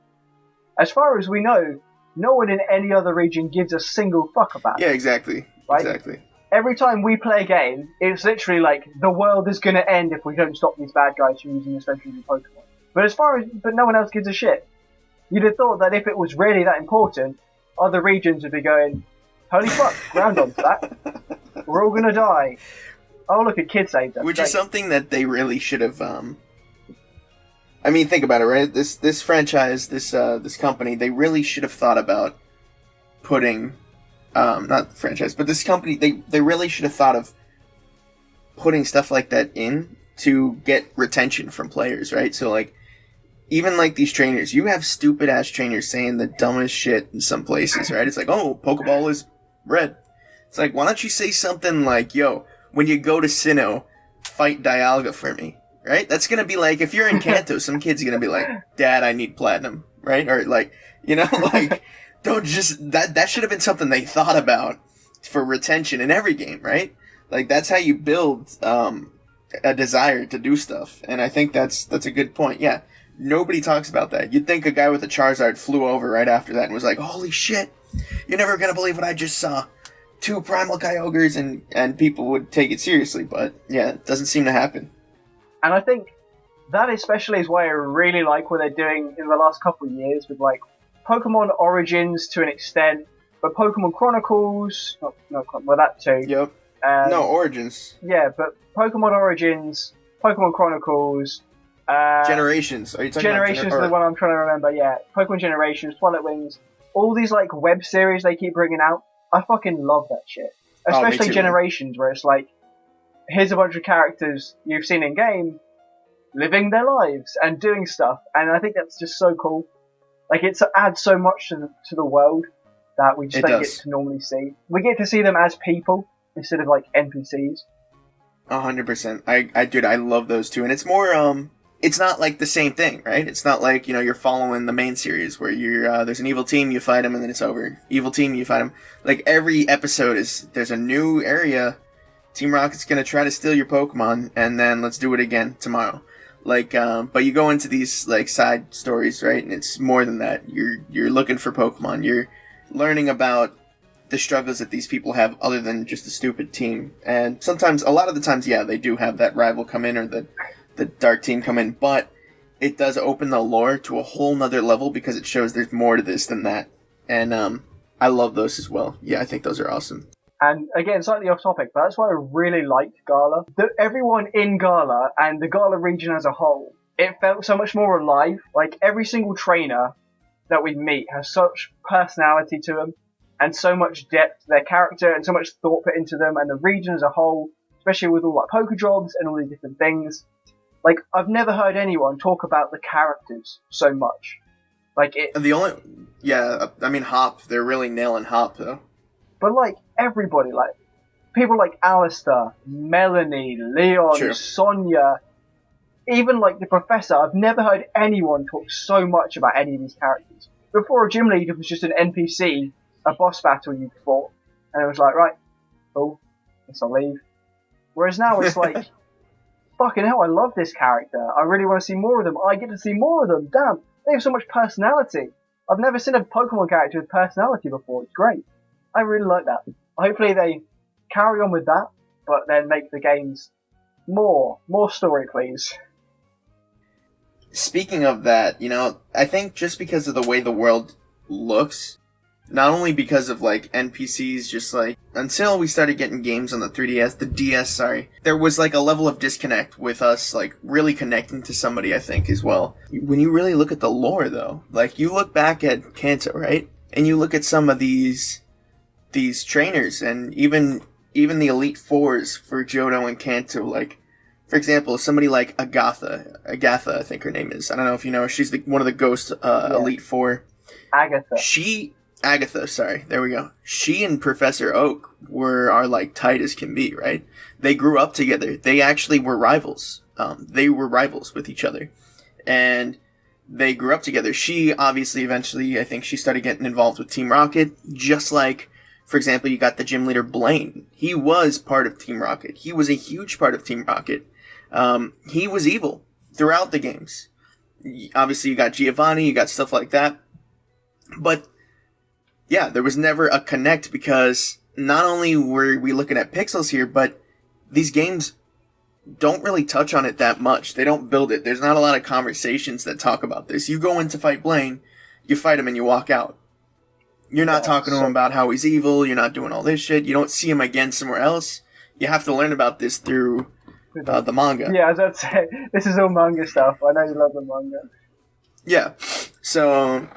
as far as we know, no one in any other region gives a single fuck about it. Yeah, exactly. Right? Exactly. Every time we play a game, it's literally like, the world is going to end if we don't stop these bad guys from using this legendary Pokemon. But no one else gives a shit. You'd have thought that if it was really that important, other regions would be going, holy fuck, Groudon's that. We're all gonna die. Oh, look, a kid saved us. Which is something that they really should have, I mean, think about it, right? This franchise, this company, they really should have thought about putting, not the franchise, but this company, they really should have thought of putting stuff like that in to get retention from players, right? So, like, even like these trainers, you have stupid ass trainers saying the dumbest shit in some places, right? It's like, oh, Pokeball is red. It's like, why don't you say something like, yo, when you go to Sinnoh, fight Dialga for me, right? That's gonna be like, if you're in Kanto, some kid's gonna be like, Dad, I need platinum, right? Or like, like, don't just, that should have been something they thought about for retention in every game, right? Like, that's how you build a desire to do stuff. And I think that's a good point. Yeah. Nobody talks about that. You'd think a guy with a Charizard flew over right after that and was like, holy shit, you're never gonna believe what I just saw. 2 primal Kyogres, and people would take it seriously, but yeah, it doesn't seem to happen. And I think that especially is why I really like what they're doing in the last couple of years with like Pokemon Origins to an extent, but Pokemon Chronicles, well that too. Yep. No, Origins. Yeah, but Pokemon Origins, Pokemon Chronicles, Generations. Are you talking Generations about is the one I'm trying to remember, yeah. Pokemon Generations, Twilight Wings, all these like web series they keep bringing out, I fucking love that shit. Especially me too, Generations, where it's like, here's a bunch of characters you've seen in game, living their lives and doing stuff, and I think that's just so cool. Like, it adds so much to the world that we just don't get to normally see. We get to see them as people instead of like NPCs. 100%. I love those too, and it's more it's not like the same thing, right? It's not like, you're following the main series where you're there's an evil team, you fight them, and then it's over. Evil team, you fight them. Like, every episode there's a new area. Team Rocket's gonna try to steal your Pokemon, and then let's do it again tomorrow. Like, but you go into these like side stories, right? And it's more than that. You're looking for Pokemon. You're learning about the struggles that these people have, other than just a stupid team. And sometimes, a lot of the times, yeah, they do have that rival come in, or the dark team come in, but it does open the lore to a whole nother level because it shows there's more to this than that. And I love those as well. Yeah, I think those are awesome. And again, slightly off topic, but that's why I really liked Gala. Everyone in Gala and the Gala region as a whole, it felt so much more alive. Like, every single trainer that we meet has such personality to them and so much depth to their character and so much thought put into them, and the region as a whole, especially with all like Pokedrops and all these different things. Like, I've never heard anyone talk about the characters so much. Like, Hop, they're really nailing Hop though. But like, everybody, like, people like Alistair, Melanie, Leon, True. Sonia, even like the Professor, I've never heard anyone talk so much about any of these characters. Before, a gym leader was just an NPC, a boss battle you fought, and it was like, right, cool, guess I'll leave. Whereas now it's like, fucking hell, I love this character. I really want to see more of them. I get to see more of them. Damn, they have so much personality. I've never seen a Pokemon character with personality before. It's great. I really like that. Hopefully they carry on with that, but then make the games more story, please. Speaking of that, I think just because of the way the world looks, not only because of like NPCs, just like until we started getting games on the 3DS, the DS, sorry, there was like a level of disconnect with us like really connecting to somebody, I think, as well. When you really look at the lore though, like you look back at Kanto, right? And you look at some of these trainers, and even the Elite Fours for Johto and Kanto, like, for example, somebody like Agatha, I think her name is. I don't know if you know her. She's one of the Ghost Elite Four. Agatha, sorry. There we go. She and Professor Oak are like tight as can be, right? They grew up together. They actually were rivals. They were rivals with each other. And they grew up together. She obviously eventually, I think she started getting involved with Team Rocket, just like, for example, you got the gym leader Blaine. He was part of Team Rocket. He was a huge part of Team Rocket. He was evil throughout the games. Obviously, you got Giovanni, you got stuff like that. But, yeah, there was never a connect because not only were we looking at pixels here, but these games don't really touch on it that much. They don't build it. There's not a lot of conversations that talk about this. You go in to fight Blaine, you fight him and you walk out. You're not talking to him about how he's evil. You're not doing all this shit. You don't see him again somewhere else. You have to learn about this through the manga. Yeah, I was about to say, this is all manga stuff. I know you love the manga. Yeah. So,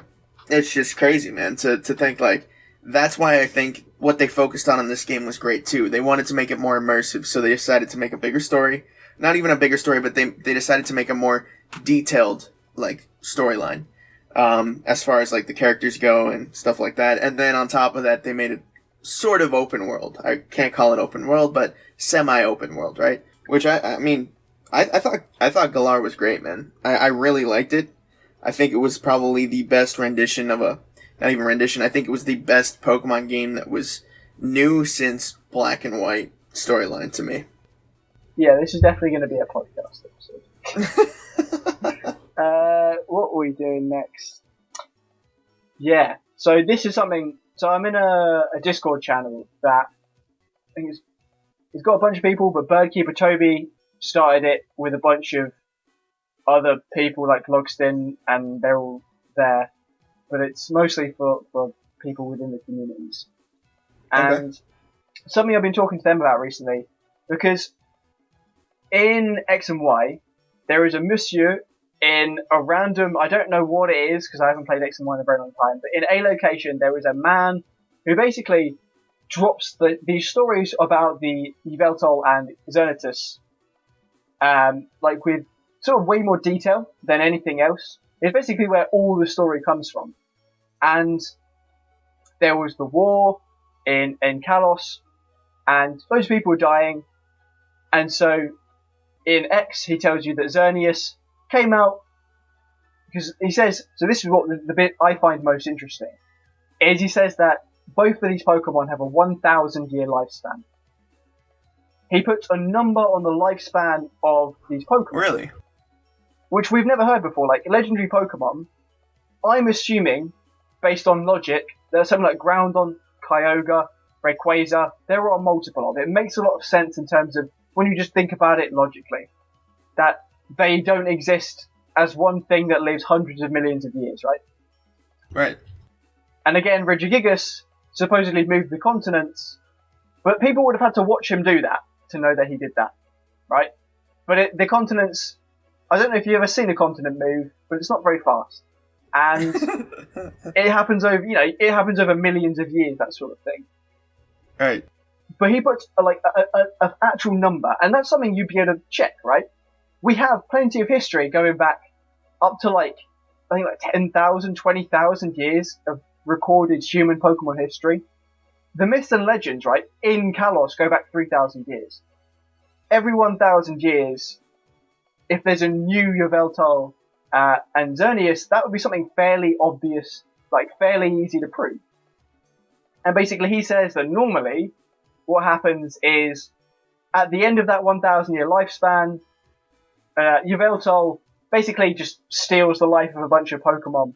it's just crazy, man, to think, like, that's why I think what they focused on in this game was great, too. They wanted to make it more immersive, so they decided to make a bigger story. Not even a bigger story, but they decided to make a more detailed, like, storyline. As far as like the characters go and stuff like that. And then on top of that, they made it sort of open world. I can't call it open world, but semi-open world, right? Which I thought Galar was great, man. I really liked it. I think it was probably the best rendition of not even rendition, I think it was the best Pokemon game that was new since Black and White storyline to me. Yeah, this is definitely going to be a podcast episode. What are we doing next? Yeah, so this is something So I'm in a Discord channel that I think it's got a bunch of people, but Birdkeeper Toby started it with a bunch of other people like Logston, and they're all there. But it's mostly for people within the communities. And something I've been talking to them about recently, because in X and Y, there is a monsieur in a random, I don't know what it is, because I haven't played X and Y in a very long time, but in a location, there is a man who basically drops these stories about the Yveltal and Xernetus, like with sort of way more detail than anything else. It's basically where all the story comes from. And there was the war in Kalos, and those people were dying. And so in X, he tells you that Xerneas came out, because he says, so this is what the bit I find most interesting, is he says that both of these Pokemon have a 1,000-year lifespan. He puts a number on the lifespan of these Pokemon. Really? Which we've never heard before. Like, legendary Pokemon, I'm assuming, based on logic, there's something like Groudon, Kyogre, Rayquaza, there are multiple of it. It makes a lot of sense in terms of, when you just think about it logically, that they don't exist as one thing that lives hundreds of millions of years, right? Right. And again, Regigigas supposedly moved the continents, but people would have had to watch him do that to know that he did that, right? But the continents, I don't know if you've ever seen a continent move, but it's not very fast. And it happens over millions of years, that sort of thing. Right. But he puts an actual number, and that's something you'd be able to check, right? We have plenty of history going back up to I think 10,000, 20,000 years of recorded human Pokemon history. The myths and legends, right, in Kalos go back 3,000 years. Every 1,000 years, if there's a new Yveltal and Xerneas, that would be something fairly obvious, fairly easy to prove. And basically he says that normally what happens is, at the end of that 1,000-year lifespan, Yveltal basically just steals the life of a bunch of Pokemon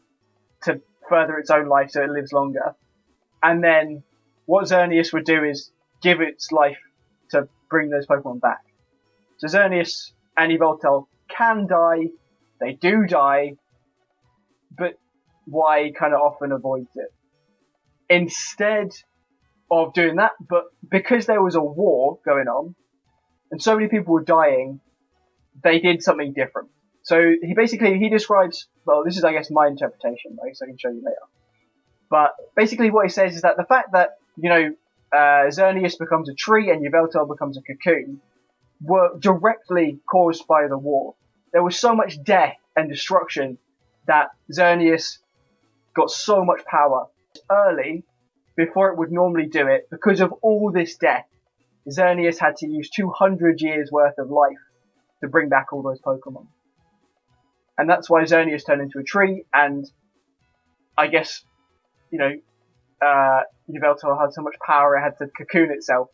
to further its own life so it lives longer. And then what Xerneas would do is give its life to bring those Pokemon back. So Xerneas and Yveltal can die, they do die, but Y kind of often avoids it. Instead of doing that, but because there was a war going on, and so many people were dying, they did something different. So he describes, well, this is, I guess, my interpretation, right? So I can show you later. But basically what he says is that the fact that, Xerneas becomes a tree and Yveltal becomes a cocoon were directly caused by the war. There was so much death and destruction that Xerneas got so much power early before it would normally do it. Because of all this death, Xerneas had to use 200 years worth of life to bring back all those Pokemon. And that's why Xerneas turned into a tree, and I guess, Yveltal had so much power it had to cocoon itself.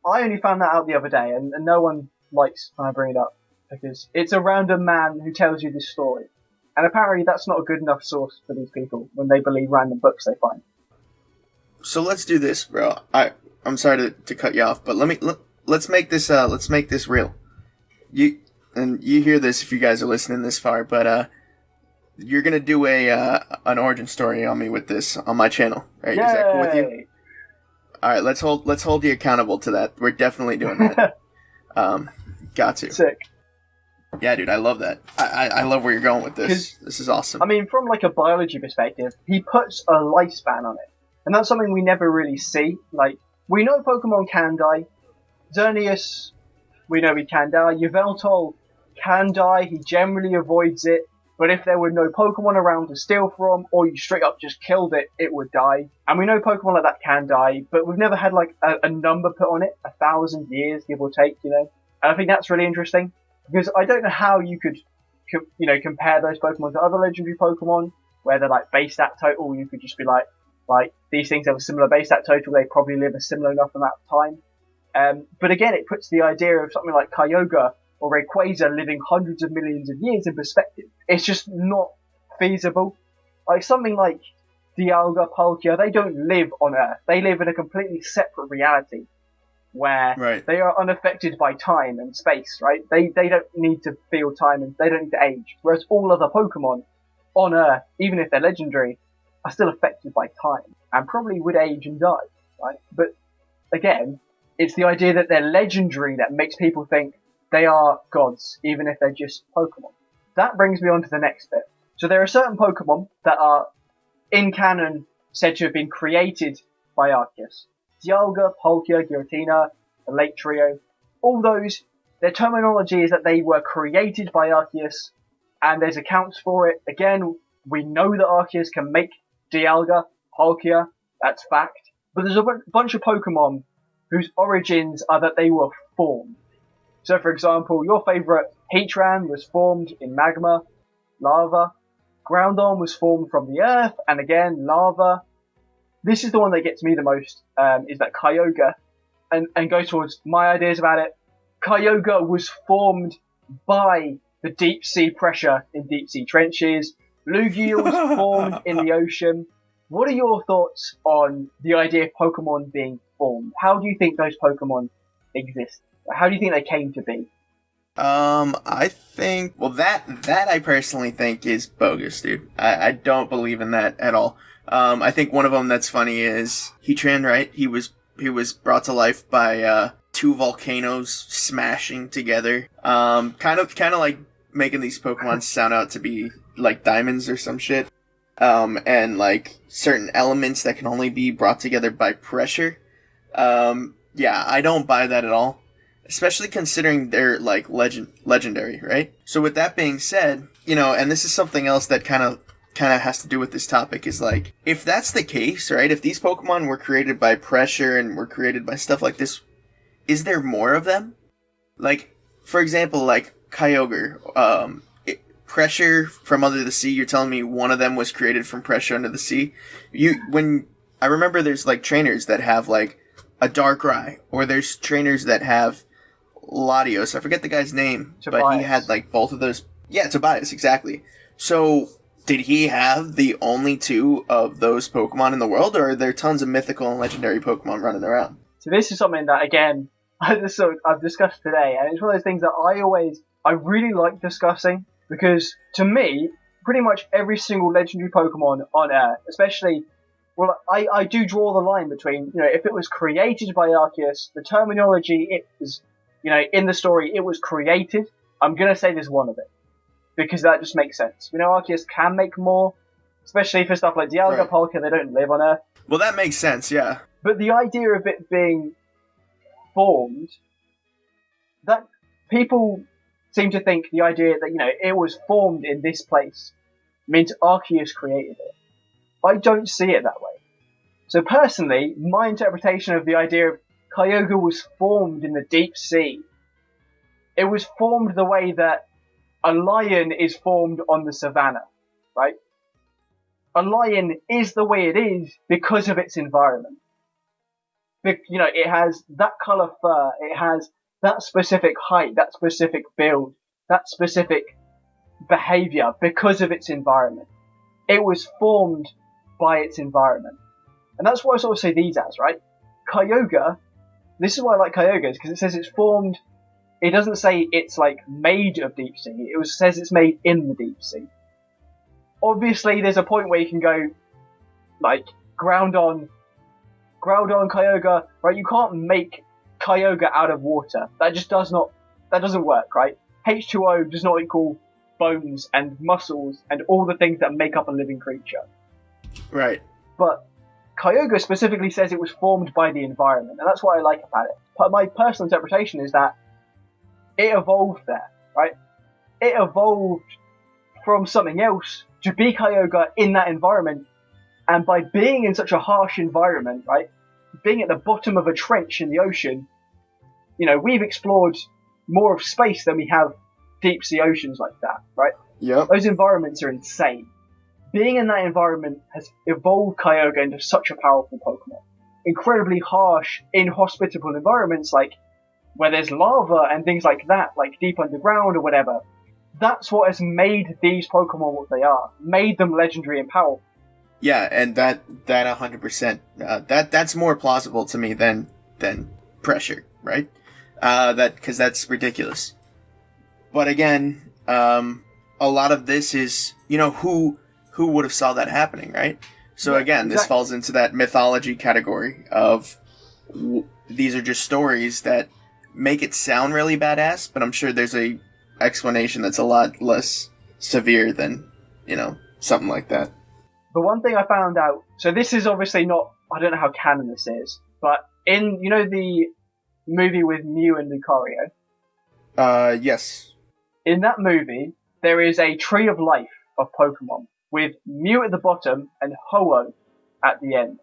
I only found that out the other day, and no one likes when I bring it up, because it's a random man who tells you this story. And apparently that's not a good enough source for these people when they believe random books they find. So let's do this, bro. I'm sorry to cut you off, but let's make this real. You hear this if you guys are listening this far, but you're gonna do an origin story on me with this on my channel, right? Yay! Is that cool with you? All right, let's hold you accountable to that. We're definitely doing that. Got to. Sick. Yeah, dude, I love that. I love where you're going with this. This is awesome. I mean, from a biology perspective, he puts a lifespan on it, and that's something we never really see. We know Pokemon can die. Xerneas, we know he can die. Yveltal can die. He generally avoids it. But if there were no Pokemon around to steal from, or you straight up just killed it, it would die. And we know Pokemon like that can die, but we've never had a number put on it, 1,000 years, give or take, And I think that's really interesting, because I don't know how you could, compare those Pokemon to other legendary Pokemon, where they're base stat total. You could just be like these things have a similar base stat total, they probably live a similar enough amount of time. But again, it puts the idea of something like Kyogre or Rayquaza living hundreds of millions of years in perspective. It's just not feasible. Something like Dialga, Palkia, they don't live on Earth. They live in a completely separate reality where they are unaffected by time and space, right? They don't need to feel time and they don't need to age. Whereas all other Pokemon on Earth, even if they're legendary, are still affected by time and probably would age and die, right? But again, it's the idea that they're legendary that makes people think they are gods, even if they're just Pokemon. That brings me on to the next bit. So there are certain Pokemon that are, in canon, said to have been created by Arceus. Dialga, Palkia, Giratina, the Lake Trio, all those, their terminology is that they were created by Arceus, and there's accounts for it. Again, we know that Arceus can make Dialga, Palkia, that's fact. But there's a bunch of Pokemon whose origins are that they were formed. So, for example, your favourite Heatran was formed in magma, lava. Groudon was formed from the earth, and again, lava. This is the one that gets me the most, is that Kyogre, and goes towards my ideas about it. Kyogre was formed by the deep sea pressure in deep sea trenches. Lugia was formed in the ocean. What are your thoughts on the idea of Pokemon being formed? How do you think those Pokemon exist? How do you think they came to be? I think, well, that I personally think is bogus, dude. I don't believe in that at all. I think one of them that's funny is Heatran, right? He was brought to life by, two volcanoes smashing together. Kind of like making these Pokemon sound out to be like diamonds or some shit. And like certain elements that can only be brought together by pressure. Yeah, I don't buy that at all. Especially considering they're like legendary, right? So with that being said, and this is something else that kind of has to do with this topic, is like, if that's the case, right? If these Pokemon were created by pressure and were created by stuff like this, is there more of them? Like, for example, like Kyogre, pressure from under the sea. You're telling me one of them was created from pressure under the sea? I remember there's like trainers that have like a Darkrai, or there's trainers that have Latios. I forget the guy's name, Tobias. But he had like both of those. Yeah, Tobias, exactly. So, did he have the only two of those Pokemon in the world, or are there tons of mythical and legendary Pokemon running around? So this is something that, again, I've discussed today, and it's one of those things that I really like discussing, because to me, pretty much every single legendary Pokemon on Earth, especially, well, I do draw the line between, if it was created by Arceus, the terminology it was, in the story, it was created. I'm going to say there's one of it, because that just makes sense. Arceus can make more, especially for stuff like Dialga, right. Palkia, they don't live on Earth. Well, that makes sense, yeah. But the idea of it being formed, that people seem to think the idea that, it was formed in this place means Arceus created it. I don't see it that way. So personally, my interpretation of the idea of Kyogre was formed in the deep sea. It was formed the way that a lion is formed on the savannah, right? A lion is the way it is because of its environment. It has that colour fur, it has that specific height, that specific build, that specific behaviour because of its environment. It was formed by its environment. And that's what I sort of say these as, right? Kyogre, this is why I like Kyogre, because it says it's formed, it doesn't say it's like made of deep sea, it says it's made in the deep sea. Obviously, there's a point where you can go, like, Groudon, Kyogre, right? You can't make Kyogre out of water. That doesn't work, right? H2O does not equal bones and muscles and all the things that make up a living creature. Right. But Kyogre specifically says it was formed by the environment, and that's what I like about it. But my personal interpretation is that it evolved there, right? It evolved from something else to be Kyogre in that environment, and by being in such a harsh environment, right? Being at the bottom of a trench in the ocean, we've explored more of space than we have deep sea oceans like that, right? Yep. Those environments are insane. Being in that environment has evolved Kyogre into such a powerful Pokemon. Incredibly harsh, inhospitable environments like where there's lava and things like that, like deep underground or whatever. That's what has made these Pokemon what they are, made them legendary and powerful. Yeah, and that 100%, that's more plausible to me than pressure, right? Because that's ridiculous. But again, a lot of this is, who would have saw that happening, right? So Yeah, again, this exactly. falls into that mythology category of these are just stories that make it sound really badass, but I'm sure there's a explanation that's a lot less severe than, something like that. The one thing I found out, so this is obviously not, I don't know how canon this is, but in, the movie with Mew and Lucario, Yes. in that movie, there is a tree of life of Pokemon with Mew at the bottom and Ho-Oh at the end.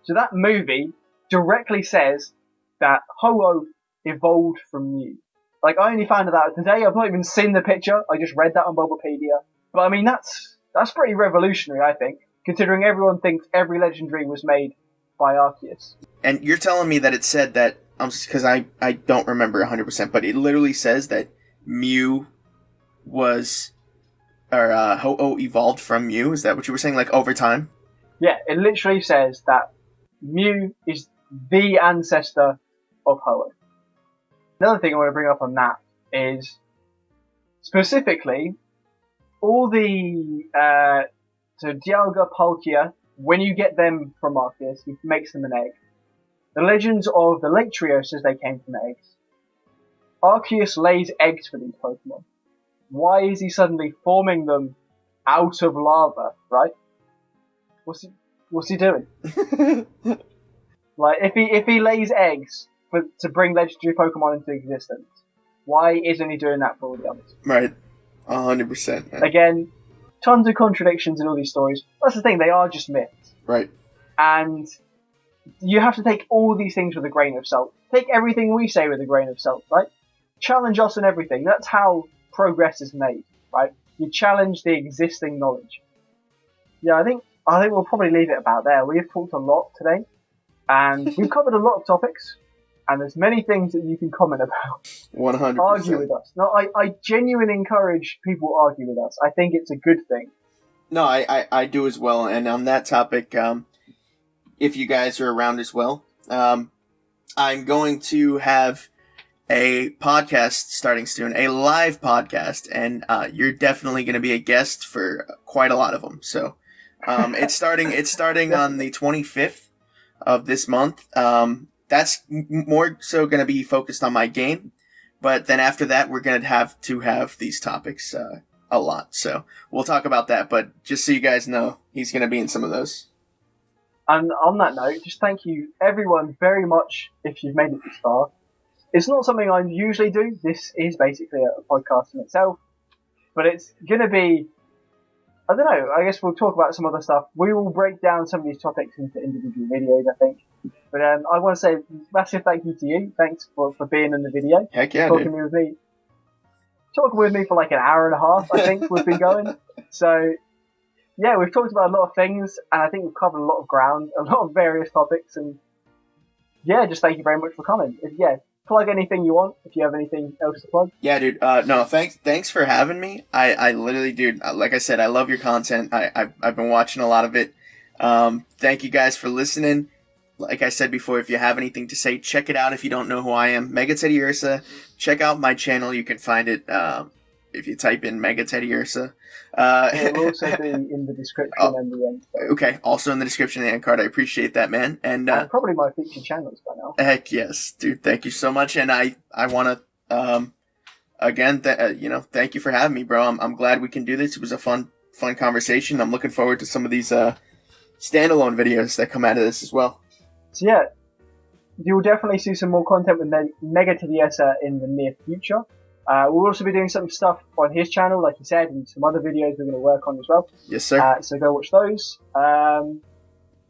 So that movie directly says that Ho-Oh evolved from Mew. Like, I only found that out today. I've not even seen the picture. I just read that on Bulbapedia. But I mean, that's pretty revolutionary, I think, considering everyone thinks every legendary was made by Arceus. And you're telling me that it said that, because I don't remember 100%, but it literally says that Mew was, or Ho-Oh evolved from Mew? Is that what you were saying, like, over time? Yeah, it literally says that Mew is the ancestor of Ho-Oh. Another thing I want to bring up on that is, specifically, all the, so Dialga, Palkia, when you get them from Arceus, he makes them an egg. The legends of the Lake Trio says they came from eggs. Arceus lays eggs for these Pokemon. Why is he suddenly forming them out of lava, right? What's he doing? Like, if he lays eggs to bring legendary Pokemon into existence, why isn't he doing that for all the others? Right. 100%. Man. Again, tons of contradictions in all these stories. That's the thing, they are just myths. Right. And you have to take all these things with a grain of salt. Take everything we say with a grain of salt, right? Challenge us on everything. That's how progress is made, right? You challenge the existing knowledge. Yeah, I think we'll probably leave it about there. We have talked a lot today, and we've covered a lot of topics, and there's many things that you can comment about. 100%. Argue with us. No, I genuinely encourage people to argue with us. I think it's a good thing. No, I do as well. And on that topic, if you guys are around as well, I'm going to have a podcast starting soon, a live podcast, and you're definitely going to be a guest for quite a lot of them. So it's starting on the 25th of this month. That's more so going to be focused on my game, but then after that, we're going to have these topics a lot. So we'll talk about that, but just so you guys know, he's going to be in some of those. And on that note, just thank you everyone very much if you've made it this far. It's not something I usually do. This is basically a podcast in itself. But it's going to be, I don't know, I guess we'll talk about some other stuff. We will break down some of these topics into individual videos, I think. But I want to say a massive thank you to you. Thanks for being in the video. Heck yeah, Talking with me for like an hour and a half, I think we've been going. So, yeah, we've talked about a lot of things, and I think we've covered a lot of ground, a lot of various topics, and yeah, just thank you very much for coming. Plug anything you want if you have anything else to plug. Yeah, dude. No, thanks for having me. I literally, dude. Like I said, I love your content. I've been watching a lot of it. Thank you guys for listening. Like I said before, if you have anything to say, check it out. If you don't know who I am, Mega Teddiursa. Check out my channel. You can find it if you type in Mega Teddiursa. It will also be in the description and the end. Okay, also in the description and the end card. I appreciate that, man. And probably my featured channels by now. Heck yes, dude. Thank you so much. And I want to again, thank you for having me, bro. I'm glad we can do this. It was a fun conversation. I'm looking forward to some of these standalone videos that come out of this as well. So yeah, you'll definitely see some more content with Mega Teddiursa in the near future. We'll also be doing some stuff on his channel, like you said, and some other videos we're going to work on as well. Yes, sir. So go watch those.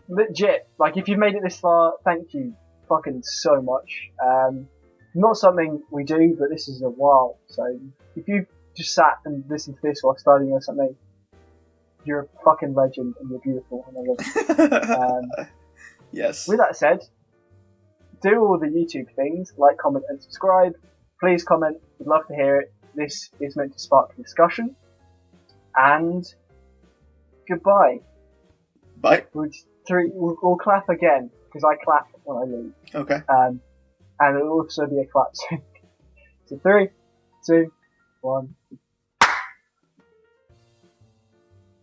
Legit, like if you've made it this far, thank you fucking so much. Not something we do, but this is a while. So if you just sat and listened to this while studying or something, you're a fucking legend and you're beautiful and I love you. Yes. With that said, do all the YouTube things, like, comment, and subscribe. Please comment. We'd love to hear it. This is meant to spark discussion. And goodbye. Bye. We'll clap again, because I clap when I leave. Okay. And it'll also be a clap soon. So 3, 2, 1.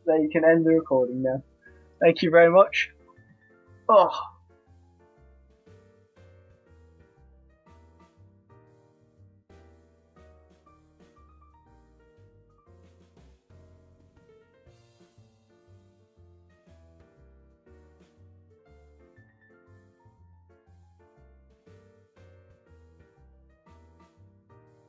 There, you can end the recording now. Thank you very much. Oh.